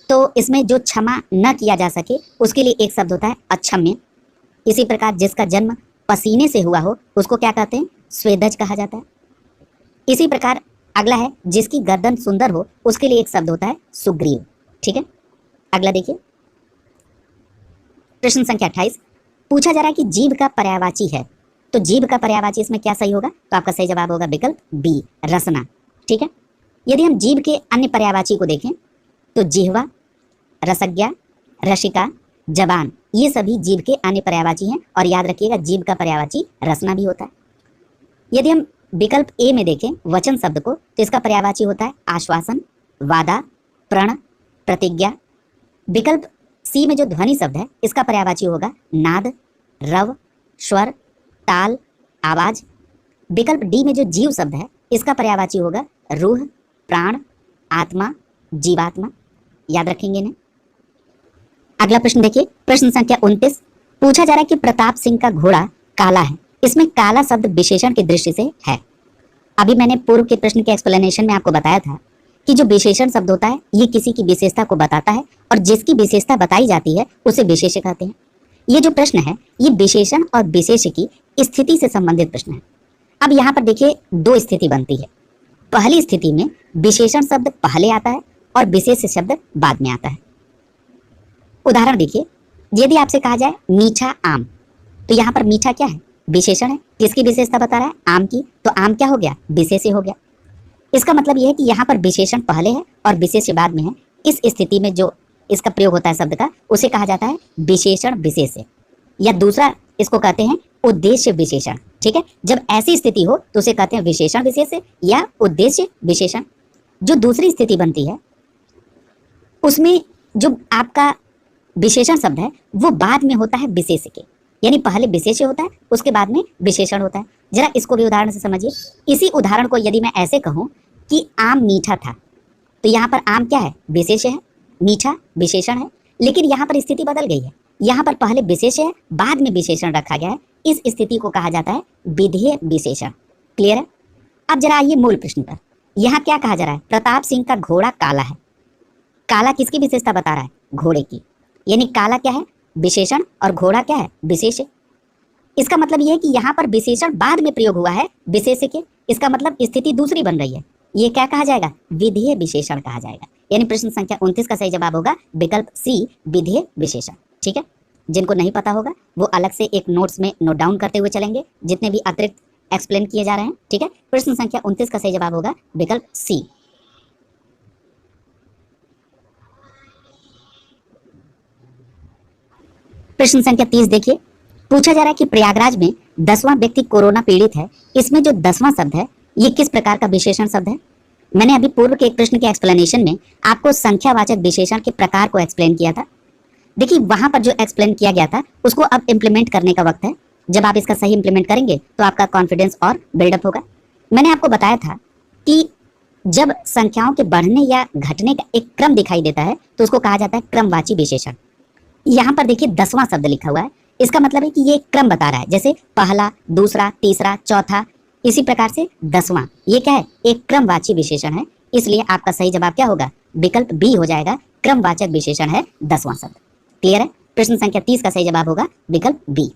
तो इसमें जो क्षमा न किया जा सके उसके लिए एक शब्द होता है अक्षम्य। इसी प्रकार जिसका जन्म पसीने से हुआ हो उसको क्या कहते हैं? स्वेदज कहा जाता है। इसी प्रकार अगला है जिसकी गर्दन सुंदर हो उसके लिए एक शब्द होता है सुग्रीव। ठीक है, अगला देखिए, प्रश्न संख्या 28 पूछा जा रहा है कि जीव का पर्यायवाची है। तो जीव का पर्यायवाची इसमें क्या सही होगा? तो आपका सही जवाब होगा विकल्प बी रसना। ठीक है, यदि हम जीव के अन्य पर्यायवाची को देखें तो जिह्वा, रसज्ञा, रसिका, जबान, ये सभी जीव के अन्य पर्यायवाची हैं। और याद रखिएगा जीव का पर्यायवाची रसना भी होता है। यदि हम विकल्प ए में देखें वचन शब्द को तो इसका पर्यायवाची होता है आश्वासन, वादा, प्रण, प्रतिज्ञा। विकल्प सी में जो ध्वनि शब्द है इसका पर्यायवाची होगा नाद, रव, स्वर, ताल, आवाज। विकल्प डी में जो जीव शब्द है इसका पर्यायवाची होगा रूह, प्राण, आत्मा, जीवात्मा। याद रखेंगे इन्हें। अगला प्रश्न देखिए, प्रश्न संख्या 29 पूछा जा रहा है कि प्रताप सिंह का घोड़ा काला है। इसमें काला शब्द विशेषण की दृष्टि से है। अभी मैंने पूर्व के प्रश्न के एक्सप्लेनेशन में आपको बताया था कि जो विशेषण शब्द होता है ये किसी की विशेषता को बताता है और जिसकी विशेषता बताई जाती है उसे विशेष्य कहते हैं। ये जो प्रश्न है ये विशेषण और विशेष्य की स्थिति से संबंधित प्रश्न है। अब यहाँ पर देखिए दो स्थिति बनती है। पहली स्थिति में विशेषण शब्द पहले आता है और विशेष्य शब्द बाद में आता है। उदाहरण देखिए, यदि आपसे कहा जाए मीठा आम, तो यहाँ पर मीठा क्या है? विशेषण है। किसकी विशेषता बता रहा है? आम की। तो आम क्या हो गया? विशेष्य हो गया। इसका मतलब यह है कि यहाँ पर विशेषण पहले है और विशेष्य बाद में है। इस स्थिति में जो इसका प्रयोग होता है शब्द का, उसे कहा जाता है विशेषण विशेष्य, या दूसरा इसको कहते हैं उद्देश्य विशेषण। ठीक है, जब ऐसी स्थिति हो तो उसे कहते हैं विशेषण विशेष्य या उद्देश्य विशेषण। जो दूसरी स्थिति बनती है उसमें जो आपका विशेषण शब्द है वो बाद में होता है विशेष्य के, यानी पहले विशेष्य होता है उसके बाद में विशेषण होता है। जरा इसको भी उदाहरण से समझिए। इसी उदाहरण को यदि मैं ऐसे कहूँ कि आम मीठा था, तो यहाँ पर आम क्या है? विशेष्य है, मीठा विशेषण है। लेकिन यहाँ पर स्थिति बदल गई है, यहाँ पर पहले विशेष्य है बाद में विशेषण रखा गया है। इस स्थिति को कहा जाता है विधेय विशेषण। क्लियर है? अब जरा आइए मूल प्रश्न पर। यहाँ क्या कहा जा रहा है? प्रताप सिंह का घोड़ा काला है। काला किसकी विशेषता बता रहा है? घोड़े की। यानी काला क्या है? विशेषण, और घोड़ा क्या है? विशेष्य। इसका मतलब यह है कि यहाँ पर विशेषण बाद में प्रयोग हुआ है विशेष्य के। इसका मतलब स्थिति दूसरी बन रही है। ये क्या कहा जाएगा? विधेय विशेषण कहा जाएगा। यानी प्रश्न संख्या 29 का सही जवाब होगा विकल्प सी, विधेय विशेषण। ठीक है, जिनको नहीं पता होगा वो अलग से एक नोट्स में नोट डाउन करते हुए चलेंगे, जितने भी अतिरिक्त एक्सप्लेन किए जा रहे हैं। ठीक है, प्रश्न संख्या 29 का सही जवाब होगा विकल्प सी। प्रश्न संख्या 30 देखिए, पूछा जा रहा है कि प्रयागराज में 10वां व्यक्ति कोरोना पीड़ित है। इसमें जो 10वां शब्द है ये किस प्रकार का विशेषण शब्द है? मैंने अभी पूर्व के एक प्रश्न के एक्सप्लेनेशन में आपको संख्यावाचक विशेषण के प्रकार को एक्सप्लेन किया था। देखिए वहां पर जो एक्सप्लेन किया गया था उसको अब इम्प्लीमेंट करने का वक्त है। जब आप इसका सही इम्प्लीमेंट करेंगे तो आपका कॉन्फिडेंस और बिल्डअप होगा। मैंने आपको बताया था कि जब संख्याओं के बढ़ने या घटने का एक क्रम दिखाई देता है तो उसको कहा जाता है क्रमवाची विशेषण। यहाँ पर देखिए 10वां शब्द लिखा हुआ है, इसका मतलब है कि ये क्रम बता रहा है, जैसे पहला, दूसरा, तीसरा, चौथा, इसी प्रकार से 10वां। ये क्या है? एक क्रमवाची विशेषण है। इसलिए आपका सही जवाब क्या होगा? विकल्प बी हो जाएगा, क्रमवाचक विशेषण है 10वां शब्द। क्लियर है? प्रश्न संख्या 30 का सही जवाब होगा विकल्प बी।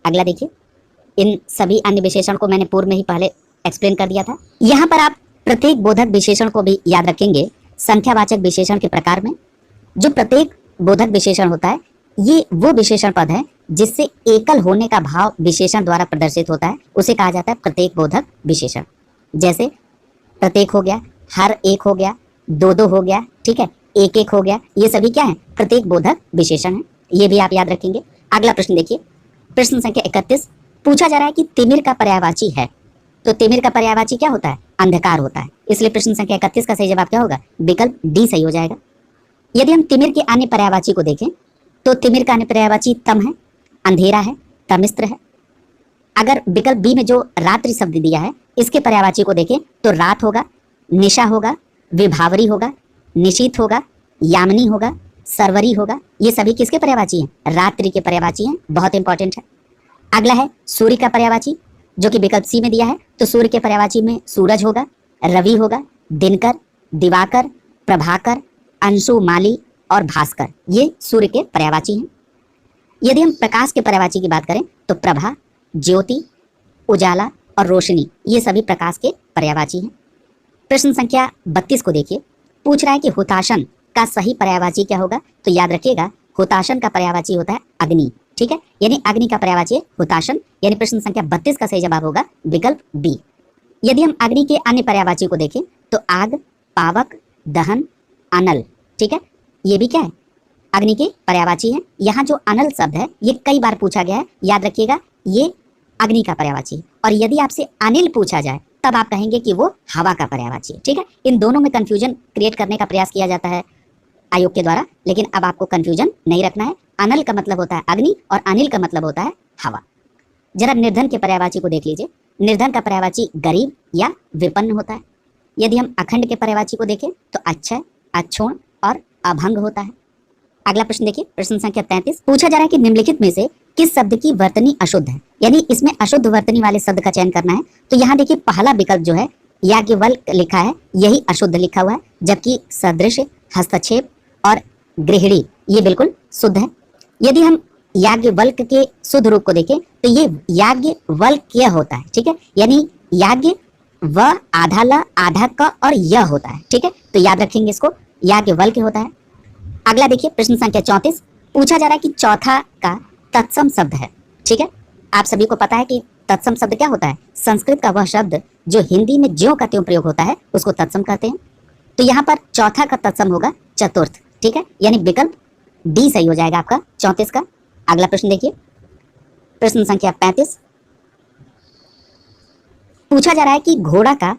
अगला देखिए, इन सभी अन्य विशेषण को मैंने पूर्व में ही पहले एक्सप्लेन कर दिया था। यहाँ पर आप प्रत्येक बोधक विशेषण को भी याद रखेंगे संख्यावाचक विशेषण के प्रकार में। जो प्रत्येक बोधक विशेषण होता है ये वो विशेषण पद है जिससे एकल होने का भाव विशेषण द्वारा प्रदर्शित होता है, उसे कहा जाता है प्रत्येक बोधक विशेषण। जैसे प्रत्येक हो गया, हर एक हो गया, दो दो हो गया, ठीक है, एक एक हो गया, ये सभी क्या है? प्रत्येक बोधक विशेषण है। ये भी आप याद रखेंगे। अगला प्रश्न देखिए, प्रश्न संख्या 31 पूछा जा रहा है कि तिमिर का पर्यायवाची है। तो तिमिर का पर्यायवाची क्या होता है? अंधकार होता है। इसलिए प्रश्न संख्या 31 का सही जवाब क्या होगा? विकल्प डी सही हो जाएगा। यदि हम तिमिर के अन्य पर्यायवाची को देखें तो तिमिर का अन्य पर्यायवाची तम है, अंधेरा है, तमिस्त्र है। अगर विकल्प बी में जो रात्रि शब्द दिया है इसके पर्यायवाची को देखें तो रात होगा, निशा होगा, विभावरी होगा, निशीथ होगा, यामिनी होगा, सरवरी होगा। ये सभी किसके पर्यायवाची हैं? रात्रि के पर्यायवाची हैं। बहुत इंपॉर्टेंट है। अगला है सूर्य का पर्यायवाची, जो कि विकल्प सी में दिया है। तो सूर्य के पर्यायवाची में सूरज होगा, रवि होगा, दिनकर, दिवाकर, प्रभाकर, अंशुमाली और भास्कर, ये सूर्य के पर्यायवाची हैं। यदि हम प्रकाश के पर्यायवाची की बात करें तो प्रभा, ज्योति, उजाला और रोशनी, ये सभी प्रकाश के पर्यायवाची हैं। प्रश्न संख्या 32 को देखिए, पूछ रहा है कि हुताशन का सही पर्यायवाची क्या होगा? तो याद रखिएगा हुताशन का पर्यायवाची होता है अग्नि। ठीक है, यानी अग्नि का पर्यायवाची है हुताशन। यानी प्रश्न संख्या 32 का सही जवाब होगा विकल्प बी। यदि हम अग्नि के अन्य पर्यायवाची को देखें तो आग, पावक, दहन, अनल, ठीक है, ये भी क्या है? अग्नि के पर्यायवाची है। यहाँ जो अनल शब्द है ये कई बार पूछा गया है, याद रखिएगा ये अग्नि का पर्यायवाची है। और यदि आपसे अनिल पूछा जाए तब आप कहेंगे कि वो हवा का पर्यायवाची है। ठीक है, इन दोनों में कंफ्यूजन क्रिएट करने का प्रयास किया जाता है आयोग के द्वारा, लेकिन अब आपको कंफ्यूजन नहीं रखना है। अनल का मतलब होता है अग्नि और अनिल का मतलब होता है हवा। जरा निर्धन के पर्यायवाची को देख लीजिए। निर्धन का पर्यायवाची गरीब या विपन्न होता है। यदि हम अखंड के पर्यायवाची को देखें तो अक्षय, अक्षुण और अभंग होता है। अगला प्रश्न देखिए, प्रश्न संख्या 33 पूछा जा रहा है कि निम्नलिखित में से किस शब्द की वर्तनी अशुद्ध है? यानी इसमें अशुद्ध वर्तनी वाले शब्द का चयन करना है। तो यहाँ देखिए पहला विकल्प जो है याज्ञवल्क लिखा है, यही अशुद्ध लिखा हुआ है, जबकि सदृश, हस्तक्षेप और गृहिणी ये बिल्कुल शुद्ध है। यदि हम याज्ञवल्क के शुद्ध रूप को देखें तो ये याज्ञवल्क्य होता है। ठीक है, यानी याज्ञ व आधा ल आधा क और य होता है। ठीक है, तो याद रखेंगे इसको, याज्ञवल्क्य होता है। अगला देखिए, प्रश्न संख्या 34 पूछा जा रहा है कि चौथा का तत्सम शब्द है। ठीक है, आप सभी को पता है कि तत्सम शब्द क्या होता है? संस्कृत का वह शब्द जो हिंदी में ज्यों का त्यों प्रयोग होता है उसको तत्सम कहते हैं। तो यहाँ पर चौथा का तत्सम होगा चतुर्थ। ठीक है, यानी विकल्प डी सही हो जाएगा आपका 34 का। अगला प्रश्न देखिए, प्रश्न संख्या 35। पूछा जा रहा है कि घोड़ा का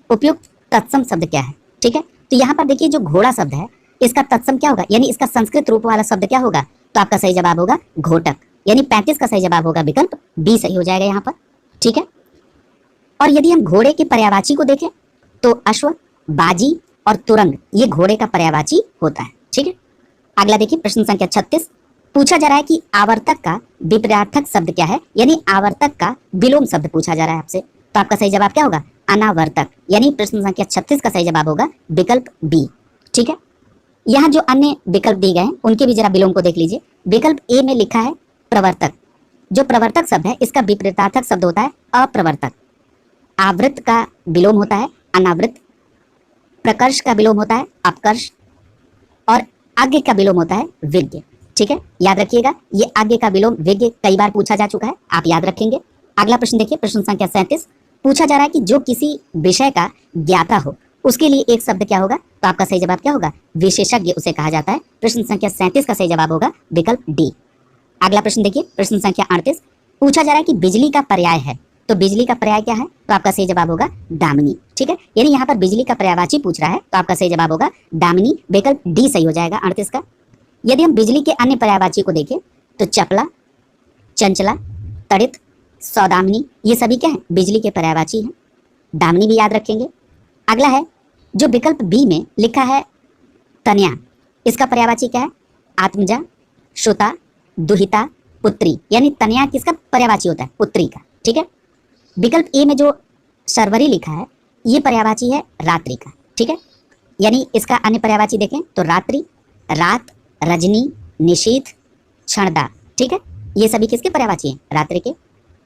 उपयुक्त तत्सम शब्द क्या है। ठीक है, तो यहाँ पर देखिए जो घोड़ा शब्द है इसका तत्सम क्या होगा, यानी इसका संस्कृत रूप वाला शब्द क्या होगा, तो आपका सही जवाब होगा घोटक, यानी 35 का सही जवाब होगा विकल्प बी सही हो जाएगा यहाँ पर। ठीक है, और यदि हम घोड़े के पर्यायवाची को देखें तो अश्व, बाजी और तुरंग ये घोड़े का पर्यायवाची होता है। ठीक है, अगला देखिए प्रश्न संख्या 36। पूछा जा रहा है कि आवर्तक का विपरीतार्थक शब्द क्या है, यानी आवर्तक का विलोम शब्द पूछा जा रहा है आपसे, तो आपका सही जवाब क्या होगा, अनावर्तक, यानी प्रश्न संख्या 36 का सही जवाब होगा विकल्प बी। ठीक है, यहाँ जो अन्य विकल्प दिए गए हैं उनके भी जरा विलोम को देख लीजिए। विकल्प ए में लिखा है प्रवर्तक, जो प्रवर्तक शब्द है इसका विपरीतार्थक शब्द होता है अप्रवर्तक। आवृत का विलोम होता है अनावृत, प्रकर्ष का विलोम होता है अपकर्ष, और आज्ञ का विलोम होता है विज्ञ। ठीक है, याद रखिएगा, ये आज्ञ का विलोम विज्ञ कई बार पूछा जा चुका है, आप याद रखेंगे। अगला प्रश्न देखिए, प्रश्न संख्या 37। पूछा जा रहा है कि जो किसी विषय का ज्ञाता हो उसके लिए एक शब्द क्या होगा, तो आपका सही जवाब क्या होगा, विशेषज्ञ उसे कहा जाता है। प्रश्न संख्या 37 का सही जवाब होगा विकल्प डी। अगला प्रश्न देखिए, प्रश्न संख्या 38। पूछा जा रहा है कि बिजली का पर्याय है, तो बिजली का पर्याय क्या है, तो आपका सही जवाब होगा दामिनी। ठीक है, यानी यहाँ पर बिजली का पर्यायवाची पूछ रहा है, तो आपका सही जवाब होगा दामिनी, विकल्प डी सही हो जाएगा 38 का। यदि हम बिजली के अन्य पर्यायवाची को देखें तो चपला, चंचला, तड़ित, सौदामिनी ये सभी क्या है, बिजली के पर्यायवाची हैं। दामिनी भी याद रखेंगे। अगला है जो विकल्प बी में लिखा है तनया, इसका पर्यायवाची क्या है, आत्मजा, श्रुता, दुहिता, पुत्री, यानी तनया किसका पर्यायवाची होता है, पुत्री का। ठीक है, विकल्प ए में जो शर्वरी लिखा है ये पर्यायवाची है रात्रि का। ठीक है, यानी इसका अन्य पर्यायवाची देखें तो रात्रि, रात, रजनी, निशीथ, क्षणदा। ठीक है, ये सभी किसके पर्यायवाची हैं, रात्रि के।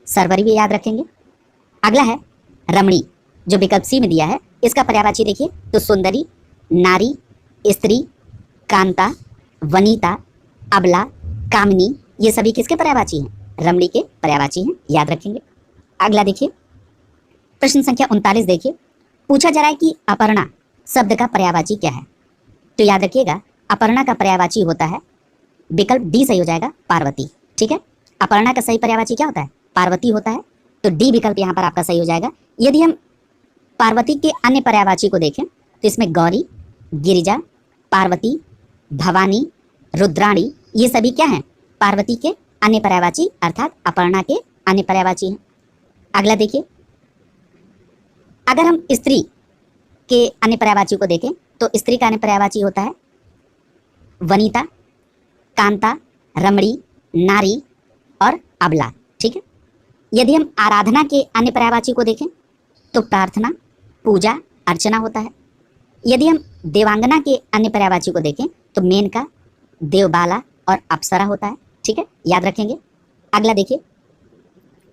शर्वरी भी याद रखेंगे। अगला है रमणी, जो विकल्प सी में दिया है इसका पर्यायवाची देखिए तो सुंदरी, नारी, स्त्री, कांता, वनीता, अबला, कामिनी ये सभी किसके पर्यायवाची हैं, रमणी के पर्यायवाची हैं, याद रखेंगे। अगला देखिए प्रश्न संख्या 39 देखिए। पूछा जा रहा है कि अपर्णा शब्द का पर्यायवाची क्या है, तो याद रखिएगा अपर्णा का पर्यायवाची होता है विकल्प डी सही हो जाएगा पार्वती। ठीक है, अपर्णा का सही पर्यायवाची क्या होता है, पार्वती होता है, तो डी विकल्प यहाँ पर आपका सही हो जाएगा। यदि हम पार्वती के अन्य पर्यायवाची को देखें तो इसमें गौरी, गिरिजा, पार्वती, भवानी, रुद्राणी ये सभी क्या हैं, पार्वती के अन्य पर्यायवाची अर्थात अपर्णा के अन्य पर्यायवाची हैं। अगला देखिए, अगर हम स्त्री के अन्य पर्यायवाची को देखें तो स्त्री का अन्य पर्यायवाची होता है वनिता, कांता, रमणी, नारी और अबला। ठीक है, यदि हम आराधना के अन्य पर्यायवाची को देखें तो प्रार्थना, पूजा, अर्चना होता है। यदि हम देवांगना के अन्य पर्यायवाची को देखें तो मेनका, देवबाला और अप्सरा होता है। ठीक है, याद रखेंगे। अगला देखिए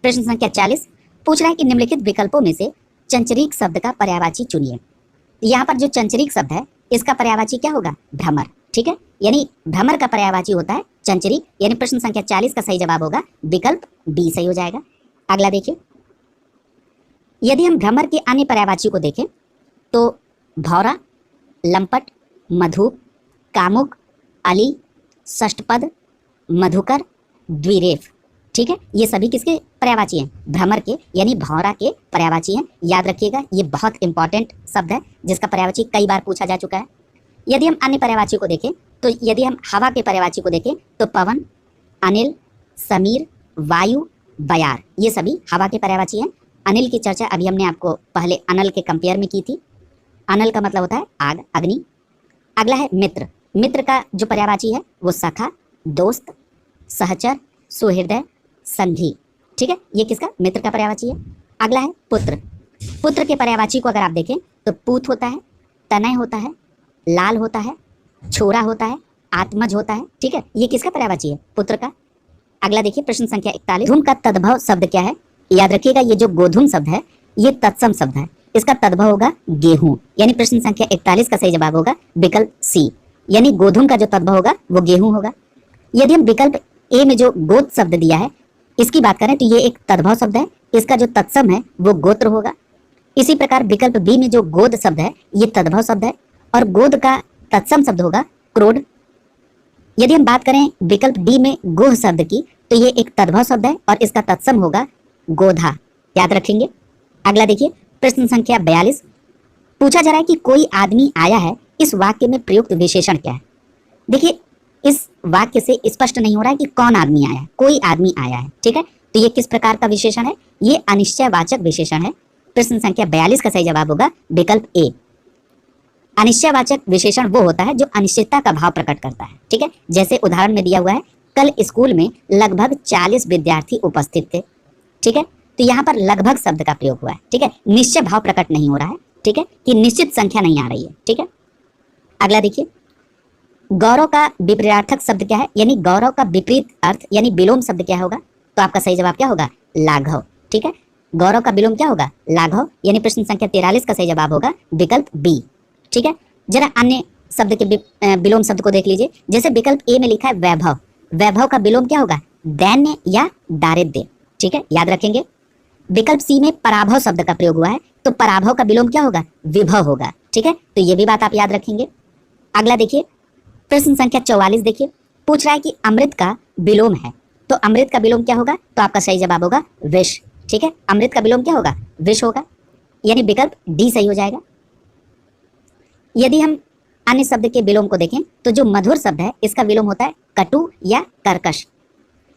प्रश्न संख्या 40। पूछ रहा है कि निम्नलिखित विकल्पों में से चंचरीक शब्द का पर्यायवाची चुनिए। यहाँ पर जो चंचरीक शब्द है इसका पर्यायवाची क्या होगा, भ्रमर। ठीक है, यानी भ्रमर का पर्यायवाची होता है चंचरीक, यानी प्रश्न संख्या 40 का सही जवाब होगा विकल्प बी सही हो जाएगा। अगला देखिए, यदि हम भ्रमर के अन्य पर्यायवाची को देखें तो भौरा, लंपट, मधुप, कामुक, अली, षष्ठपद, मधुकर, द्विरेफ। ठीक है, ये सभी किसके पर्यायवाची हैं, भ्रमर के, यानी भौरा के पर्यायवाची हैं। याद रखिएगा, ये बहुत इंपॉर्टेंट शब्द है जिसका पर्यायवाची कई बार पूछा जा चुका है। यदि हम अन्य पर्यायवाची को देखें तो यदि हम हवा के पर्यायवाची को देखें तो पवन, अनिल, समीर, वायु, बयार ये सभी हवा के पर्यायवाची हैं। अनिल की चर्चा अभी हमने आपको पहले अनल के कंपेयर में की थी। अनल का मतलब होता है आग, अग्नि। अगला है मित्र। मित्र का जो पर्यायवाची है वो सखा, दोस्त, सहचर, सुहृदय, संधि। ठीक है, ये किसका, मित्र का पर्यायवाची है। अगला है पुत्र। पुत्र के पर्यायवाची को अगर आप देखें तो पूत होता है, तनय होता है, लाल होता है, छोरा होता है, आत्मज होता है। ठीक है, ये किसका पर्यायवाची है, पुत्र का। अगला देखिए प्रश्न संख्या 41। धूम का तद्भव शब्द क्या है, याद रखिएगा ये जो गोधूम शब्द है ये तत्सम शब्द है, इसका तद्भव होगा गेहूं, यानी प्रश्न संख्या 41 का सही जवाब होगा विकल्प सी, यानी गोधूम का जो तद्भव होगा वो गेहूं होगा। यदि हम विकल्प ए में जो गोद शब्द दिया है इसकी बात करें तो ये एक तद्भव शब्द है, इसका जो तत्सम है वो गोत्र होगा। इसी प्रकार विकल्प बी में जो गोद शब्द है ये तद्भव शब्द है और गोद का तत्सम शब्द होगा क्रोध, यदि हम बात करें विकल्प डी में गोह शब्द की, तो ये एक तद्भव शब्द है और इसका तत्सम होगा गोधा, याद रखेंगे। अगला देखिए प्रश्न संख्या 42, पूछा जा रहा है कि कोई आदमी आया है, इस वाक्य में प्रयुक्त विशेषण क्या है। देखिए इस वाक्य से स्पष्ट नहीं हो रहा है कि कौन आदमी आया है, कोई आदमी आया है, ठीक है। तो ये किस प्रकार का विशेषण है, ये अनिश्चयवाचक विशेषण है। प्रश्न संख्या 42 का सही जवाब होगा विकल्प ए। अनिश्चयवाचक विशेषण वो होता है जो अनिश्चितता का भाव प्रकट करता है, ठीक है। जैसे उदाहरण में दिया हुआ है, कल स्कूल में लगभग 40 विद्यार्थी उपस्थित थे, ठीक है। तो यहाँ पर लगभग शब्द का प्रयोग हुआ है, ठीक है। निश्चय भाव प्रकट नहीं हो रहा है, ठीक है, कि निश्चित संख्या नहीं आ रही है, ठीक है। अगला देखिए, गौरव का विपरीतार्थक शब्द क्या है, यानी गौरव का विपरीत अर्थ यानी विलोम शब्द क्या होगा। तो आपका सही जवाब क्या होगा, लाघव, ठीक है। गौरव का विलोम क्या होगा, लाघव, यानी प्रश्न संख्या 43 का सही जवाब होगा विकल्प बी, ठीक है। जरा अन्य शब्द के विलोम शब्द को देख लीजिए। जैसे विकल्प ए में लिखा है वैभव, वैभव का विलोम क्या होगा, दैन्य या दारिद्र्य, ठीक है, याद रखेंगे। विकल्प सी में पराभव शब्द का प्रयोग हुआ है, तो पराभव का विलोम क्या होगा, विभव होगा, ठीक है। तो ये भी बात आप याद रखेंगे। अगला देखिए प्रश्न संख्या 44, देखिए पूछ रहा है कि अमृत का विलोम है, तो अमृत का विलोम क्या होगा, तो आपका सही जवाब होगा विष, ठीक है। अमृत का विलोम क्या होगा, विष होगा, यानी विकल्प डी सही हो जाएगा। यदि हम अन्य शब्द के विलोम को देखें, तो जो मधुर शब्द है इसका विलोम होता है कटु या कर्कश।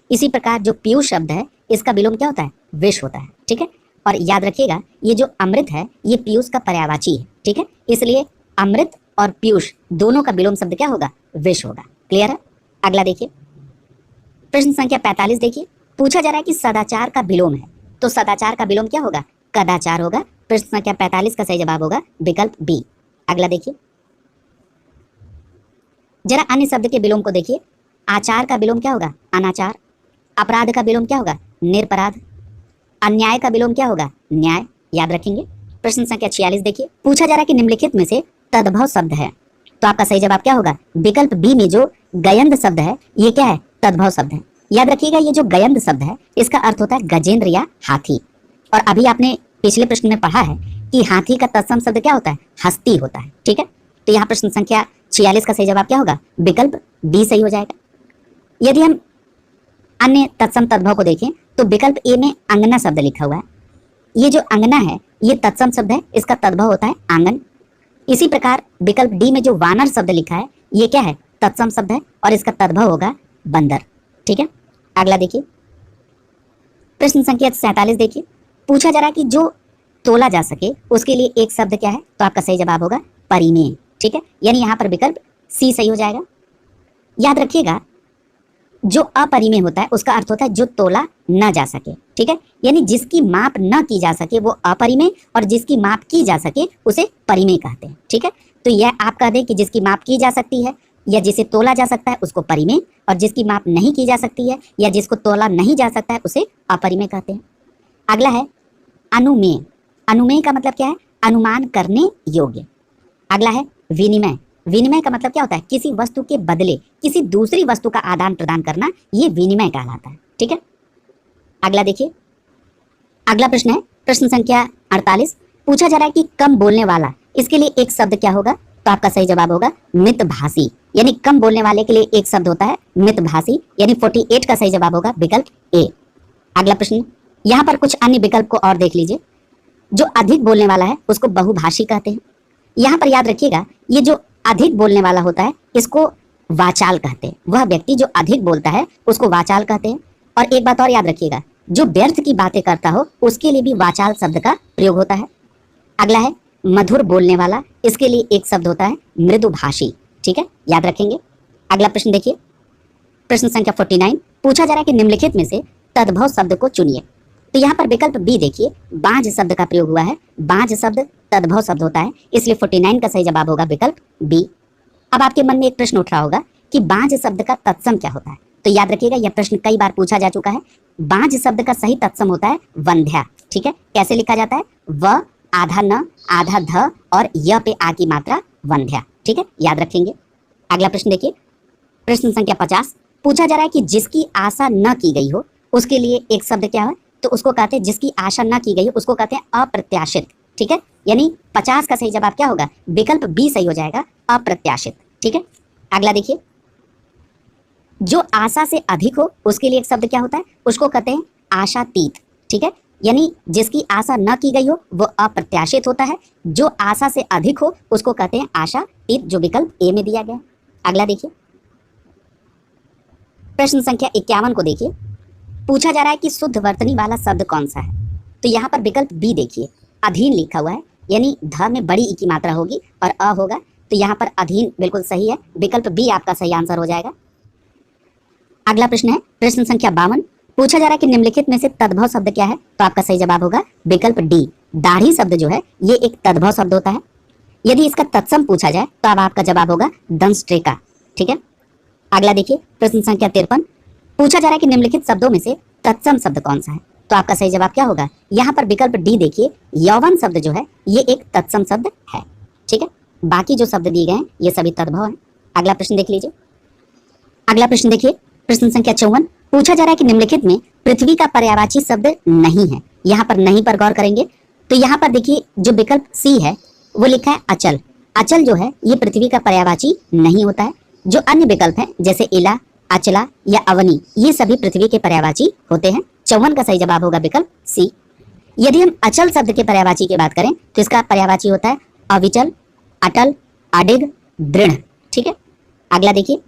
इसी प्रकार जो पीयूष शब्द है इसका विलोम क्या होता है, विष होता है, ठीक है। और याद रखिएगा ये जो अमृत है ये पीयूष का पर्यायवाची है, ठीक है। इसलिए अमृत और पीयूष दोनों का विलोम शब्द क्या होगा, विष होगा। क्लियर है। अगला देखिए प्रश्न संख्या 45, देखिए पूछा जा रहा है कि सदाचार का विलोम है, तो सदाचार का विलोम क्या होगा, कदाचार होगा। प्रश्न संख्या 45 का सही जवाब होगा विकल्प बी। अगला देखिए, जरा अन्य शब्द के विलोम को देखिए। आचार का विलोम क्या होगा, अनाचार। अपराध का विलोम क्या होगा, निरपराध। अन्याय का विलोम क्या होगा, न्याय, याद रखेंगे। प्रश्न संख्या 46, देखिए पूछा जा रहा है कि निम्नलिखित में से तद्भव शब्द है, तो आपका सही जवाब क्या होगा, विकल्प बी में जो गयंद शब्द है ये क्या है, तद्भव शब्द है। याद रखिएगा ये जो गयंद शब्द है इसका अर्थ होता है गजेंद्र या हाथी। और अभी आपने पिछले प्रश्न में पढ़ा है कि हाथी का तत्सम शब्द क्या होता है, हस्ती होता है, ठीक है। तो यहाँ प्रश्न संख्या 46 का सही जवाब क्या होगा, विकल्प बी सही हो जाएगा। यदि हम अन्य तत्सम तद्भव को देखें, तो विकल्प ए में अंगना शब्द लिखा हुआ है। ये जो अंगना है ये तत्सम शब्द है, इसका तद्भव होता है आंगन। इसी प्रकार विकल्प डी में जो वानर शब्द लिखा है ये क्या है, तत्सम शब्द है और इसका तद्भव होगा बंदर, ठीक है। अगला देखिए प्रश्न संख्या 47, देखिए पूछा जा रहा है कि जो तोला जा सके उसके लिए एक शब्द क्या है, तो आपका सही जवाब होगा परिमेय, ठीक है। यानी यहाँ पर विकल्प सी सही हो जाएगा। याद रखिएगा जो अपरिमेय होता है उसका अर्थ होता है जो तोला न जा सके, ठीक है। यानी जिसकी माप न की जा सके वो अपरिमेय और जिसकी माप की जा सके उसे परिमेय कहते हैं, ठीक है। तो यह आप कह दें कि जिसकी माप की जा सकती है या जिसे तोला जा सकता है उसको परिमेय, और जिसकी माप नहीं की जा सकती है या जिसको तोला नहीं जा सकता है उसे अपरिमेय कहते हैं। अगला है अनुमेय। अनुमेय का मतलब क्या है, अनुमान करने योग्य। अगला है विनिमय। विनिमय का मतलब क्या होता है, किसी वस्तु के बदले किसी दूसरी वस्तु का आदान प्रदान करना, ये विनिमय कहलाता है, ठीक है। अगला देखिए, अगला प्रश्न है प्रश्न संख्या 48, पूछा जा रहा है कि कम बोलने वाला, इसके लिए एक शब्द क्या होगा, तो आपका सही जवाब होगा मितभाषी। यानी कम बोलने वाले के लिए एक शब्द होता है मितभाषी, यानी 48 का सही जवाब होगा विकल्प ए। अगला प्रश्न, यहाँ पर कुछ अन्य विकल्प को और देख लीजिए। जो अधिक बोलने वाला है उसको बहुभाषी कहते हैं। यहाँ पर याद रखिएगा ये जो अधिक बोलने वाला होता है इसको वाचाल कहते हैं। वह व्यक्ति जो अधिक बोलता है उसको वाचाल कहते हैं। और एक बात और याद रखिएगा, जो व्यर्थ की बातें करता हो उसके लिए भी वाचाल शब्द का प्रयोग होता है। अगला है मधुर बोलने वाला, इसके लिए एक शब्द होता है मृदुभाषी, ठीक है, याद रखेंगे। अगला प्रश्न देखिए प्रश्न संख्या 49, पूछा जा रहा है कि निम्नलिखित में से तद्भव शब्द को चुनिए। तो यहाँ पर विकल्प बी देखिए, बांझ शब्द का प्रयोग हुआ है। बांझ शब्द तद्भव शब्द होता है, इसलिए 49 का सही जवाब होगा विकल्प बी। अब आपके मन में एक प्रश्न उठ रहा होगा कि बांझ शब्द का तत्सम क्या होता है। तो याद रखिएगा यह प्रश्न कई बार पूछा जा चुका है। बांझ शब्द का सही तत्सम होता है वंध्या, ठीक है। कैसे लिखा जाता है, व आधा न आधा ध और य पे आ की मात्रा वंध्या, ठीक है, याद रखेंगे। अगला प्रश्न देखिए प्रश्न संख्या 50, पूछा जा रहा है कि जिसकी आशा न की गई हो उसके लिए एक शब्द क्या है, तो उसको कहते हैं जिसकी आशा न की गई हो उसको कहते हैं अप्रत्याशित, ठीक है। यानी 50 का सही जवाब क्या होगा, विकल्प बी सही हो जाएगा, अप्रत्याशित, ठीक है। अगला देखिए जो आशा से अधिक हो उसके लिए एक शब्द क्या होता है, उसको कहते हैं आशातीत। ठीक है, यानी जिसकी आशा न की गई हो वो अप्रत्याशित होता है। जो आशा से अधिक हो उसको कहते हैं आशातीत, जो विकल्प ए में दिया गया। अगला देखिए, प्रश्न संख्या 51 को देखिए। पूछा जा रहा है कि शुद्ध वर्तनी वाला शब्द कौन सा है। तो यहाँ पर विकल्प बी देखिए, अधीन लिखा हुआ है, यानी ध में बड़ी ई की मात्रा होगी और अ होगा, तो यहाँ पर अधीन बिल्कुल सही है। विकल्प बी आपका सही आंसर हो जाएगा। अगला प्रश्न है प्रश्न संख्या 52। पूछा जा रहा है कि निम्नलिखित में से तद्भव शब्द क्या है। तो आपका सही जवाब होगा विकल्प डी, दाढ़ी शब्द जो है ये एक तद्भव शब्द होता है। यदि इसका तत्सम पूछा जाए तो अब आपका जवाब होगा दंष्ट्रेका। ठीक है, अगला देखिए प्रश्न संख्या 53। पूछा जा रहा है कि निम्नलिखित शब्दों में से तत्सम शब्द कौन सा है। तो आपका सही जवाब क्या होगा, यहाँ पर विकल्प डी देखिए, यौवन शब्द जो है ये एक तत्सम शब्द है। ठीक है, बाकी जो शब्द दिए गए हैं ये सभी तद्भव हैं। अगला प्रश्न देख लीजिए। अगला प्रश्न देखिए प्रश्न संख्या 54। पूछा जा रहा है कि निम्नलिखित में पृथ्वी का पर्यायवाची शब्द नहीं है। यहाँ पर नहीं पर गौर करेंगे तो यहाँ पर देखिए जो विकल्प सी है वो लिखा है अचल। अचल जो है ये पृथ्वी का पर्यायवाची नहीं होता है। जो अन्य विकल्प हैं जैसे इला, अचला या अवनी, ये सभी पृथ्वी के पर्यायवाची होते हैं। 54 का सही जवाब होगा विकल्प सी। यदि हम अचल शब्द के पर्यायवाची की बात करें तो इसका पर्यायवाची होता है अविचल, अटल, अडिग, दृढ़। ठीक है, अगला देखिए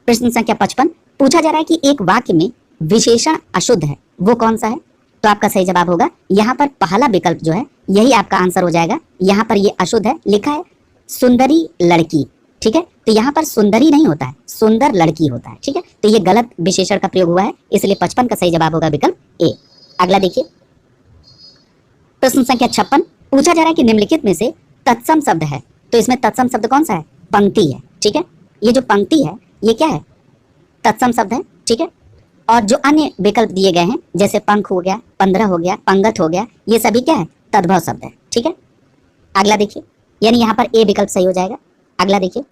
प्रश्न संख्या 55। पूछा जा रहा है कि एक वाक्य में विशेषण अशुद्ध है, वो कौन सा है। तो आपका सही जवाब होगा यहाँ पर पहला विकल्प जो है यही आपका आंसर हो जाएगा। यहाँ पर ये अशुद्ध है, लिखा है सुंदरी लड़की। ठीक है, तो यहाँ पर सुंदरी नहीं होता है, सुंदर लड़की होता है। ठीक है, तो ये गलत विशेषण का प्रयोग हुआ है, इसलिए 55 का सही जवाब होगा विकल्प ए। अगला देखिए प्रश्न संख्या 56। पूछा जा रहा है कि निम्नलिखित में से तत्सम शब्द है। तो इसमें तत्सम शब्द कौन सा है, पंक्ति है। ठीक है, ये जो पंक्ति है ये क्या है, तत्सम शब्द है। ठीक है, और जो अन्य विकल्प दिए गए हैं जैसे पंख हो गया, 15 हो गया, पंगत हो गया, ये सभी क्या है, तद्भव शब्द है। ठीक है, अगला देखिए, यानी यहाँ पर ए विकल्प सही हो जाएगा। अगला देखिए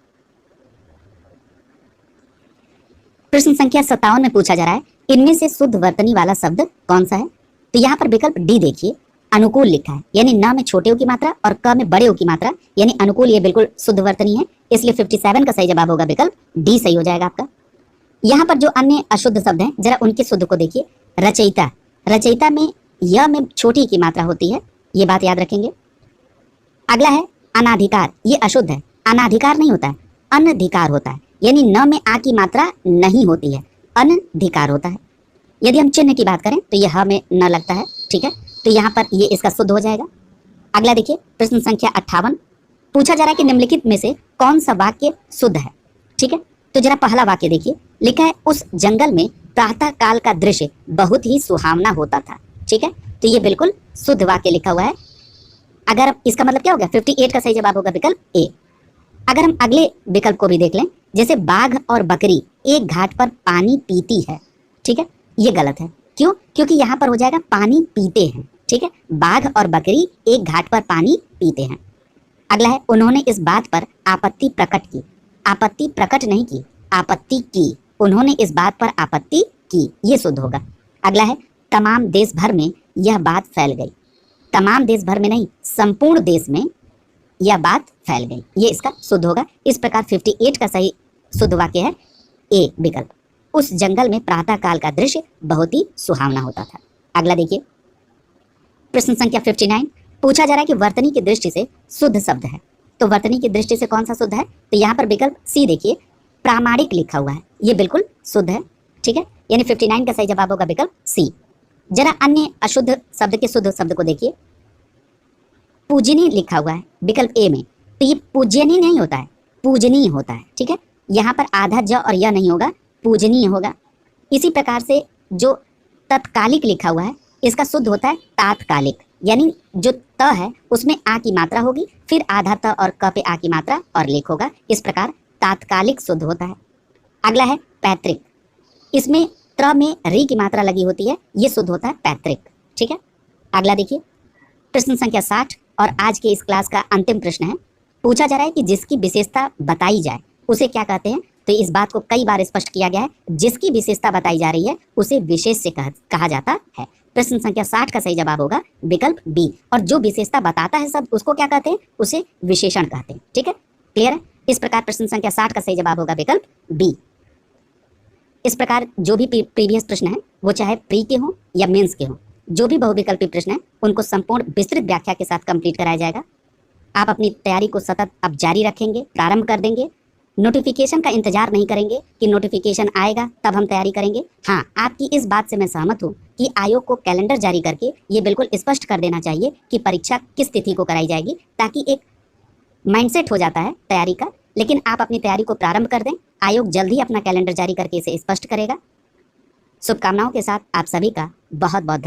प्रश्न संख्या 57 में पूछा जा रहा है इनमें से शुद्ध वर्तनी वाला शब्द कौन सा है। तो यहाँ पर विकल्प डी देखिए, अनुकूल लिखा है, यानी न में छोटे ओ की मात्रा और क में बड़े ओ की मात्रा, यानी अनुकूल, ये बिल्कुल शुद्ध वर्तनी है, इसलिए 57 का सही जवाब होगा विकल्प डी सही हो जाएगा आपका। यहाँ पर जो अन्य अशुद्ध शब्द हैं जरा उनके शुद्ध को देखिए। रचयिता, रचयिता में य में छोटी की मात्रा होती है, ये बात याद रखेंगे। अगला है अनाधिकार, ये अशुद्ध है, अनाधिकार नहीं होता है, अनधिकार होता है, यानी न में आ की मात्रा नहीं होती है, अनधिकार होता है। यदि हम चिन्ह की बात करें तो यह ह में न लगता है। ठीक है, तो यहाँ पर ये इसका शुद्ध हो जाएगा। अगला देखिए प्रश्न संख्या 58। पूछा जा रहा है कि निम्नलिखित में से कौन सा वाक्य शुद्ध है। ठीक है, तो जरा पहला वाक्य देखिए, लिखा है उस जंगल में प्रातः काल का दृश्य बहुत ही सुहावना होता था। ठीक है, तो ये बिल्कुल शुद्ध वाक्य लिखा हुआ है। अगर इसका मतलब क्या हो गया, 58 का सही जवाब होगा विकल्प ए। अगर हम अगले विकल्प को भी देख लें, जैसे बाघ और बकरी एक घाट पर पानी पीती है। ठीक है, ये गलत है, क्यों, क्योंकि यहाँ पर हो जाएगा पानी पीते हैं। ठीक है, बाघ और बकरी एक घाट पर पानी पीते हैं। अगला है उन्होंने इस बात पर आपत्ति प्रकट की, आपत्ति प्रकट नहीं की, आपत्ति की, उन्होंने इस बात पर आपत्ति की, ये शुद्ध होगा। अगला है तमाम देश भर में यह बात फैल गई, तमाम देश भर में नहीं, संपूर्ण देश में यह बात फैल गई, ये इसका शुद्ध होगा। इस प्रकार 58 का सही शुद्ध वाक्य है ए विकल्प, उस जंगल में प्रातः काल का दृश्य बहुत ही सुहावना होता था। अगला देखिए प्रश्न संख्या 59। पूछा जा रहा है कि वर्तनी की दृष्टि से शुद्ध शब्द है। तो वर्तनी की दृष्टि से कौन सा शुद्ध है, तो यहाँ पर विकल्प सी देखिए, प्रामाणिक लिखा हुआ है, ये बिल्कुल शुद्ध है। ठीक है, यानी 59 का सही जवाब होगा विकल्प सी। जरा अन्य अशुद्ध शब्द के शुद्ध शब्द को देखिए। पूजनीय लिखा हुआ है विकल्प ए में, तो ये पूजनीय नहीं होता है, पूजनीय होता है। ठीक है, यहाँ पर आधा ज और यह नहीं होगा, पूजनीय होगा। इसी प्रकार से जो तत्कालिक लिखा हुआ है इसका शुद्ध होता है तात्कालिक, यानी जो त है उसमें आ की मात्रा होगी, फिर आधा त और क पे आ की मात्रा और लेख होगा, इस प्रकार तात्कालिक शुद्ध होता है। अगला है पैतृक, इसमें त्र में री की मात्रा लगी होती है, ये शुद्ध होता है पैतृक। ठीक है, अगला देखिए प्रश्न संख्या 60 और आज के इस क्लास का अंतिम प्रश्न है। पूछा जा रहा है कि जिसकी विशेषता बताई जाए उसे क्या कहते हैं। तो इस बात को कई बार स्पष्ट किया गया है, जिसकी विशेषता बताई जा रही है उसे विशेष से कहा जाता है। प्रश्न संख्या 60 का सही जवाब होगा विकल्प बी, और जो विशेषता बताता है सब उसको क्या कहते हैं, उसे विशेषण कहते हैं। ठीक है, क्लियर है। इस प्रकार प्रश्न संख्या 60 का सही जवाब होगा विकल्प बी। इस प्रकार जो भी प्रीवियस प्रश्न है वो चाहे प्री के हों या मेंस के हों, जो भी बहुविकल्पी प्रश्न है उनको संपूर्ण विस्तृत व्याख्या के साथ कंप्लीट कराया जाएगा। आप अपनी तैयारी को सतत अब जारी रखेंगे, प्रारंभ कर देंगे। नोटिफिकेशन का इंतजार नहीं करेंगे कि नोटिफिकेशन आएगा तब हम तैयारी करेंगे। हाँ, आपकी इस बात से मैं सहमत हूँ कि आयोग को कैलेंडर जारी करके ये बिल्कुल स्पष्ट कर देना चाहिए कि परीक्षा किस तिथि को कराई जाएगी, ताकि एक माइंडसेट हो जाता है तैयारी का। लेकिन आप अपनी तैयारी को प्रारंभ कर दें, आयोग जल्द ही अपना कैलेंडर जारी करके इसे स्पष्ट करेगा। शुभकामनाओं के साथ आप सभी का बहुत बहुत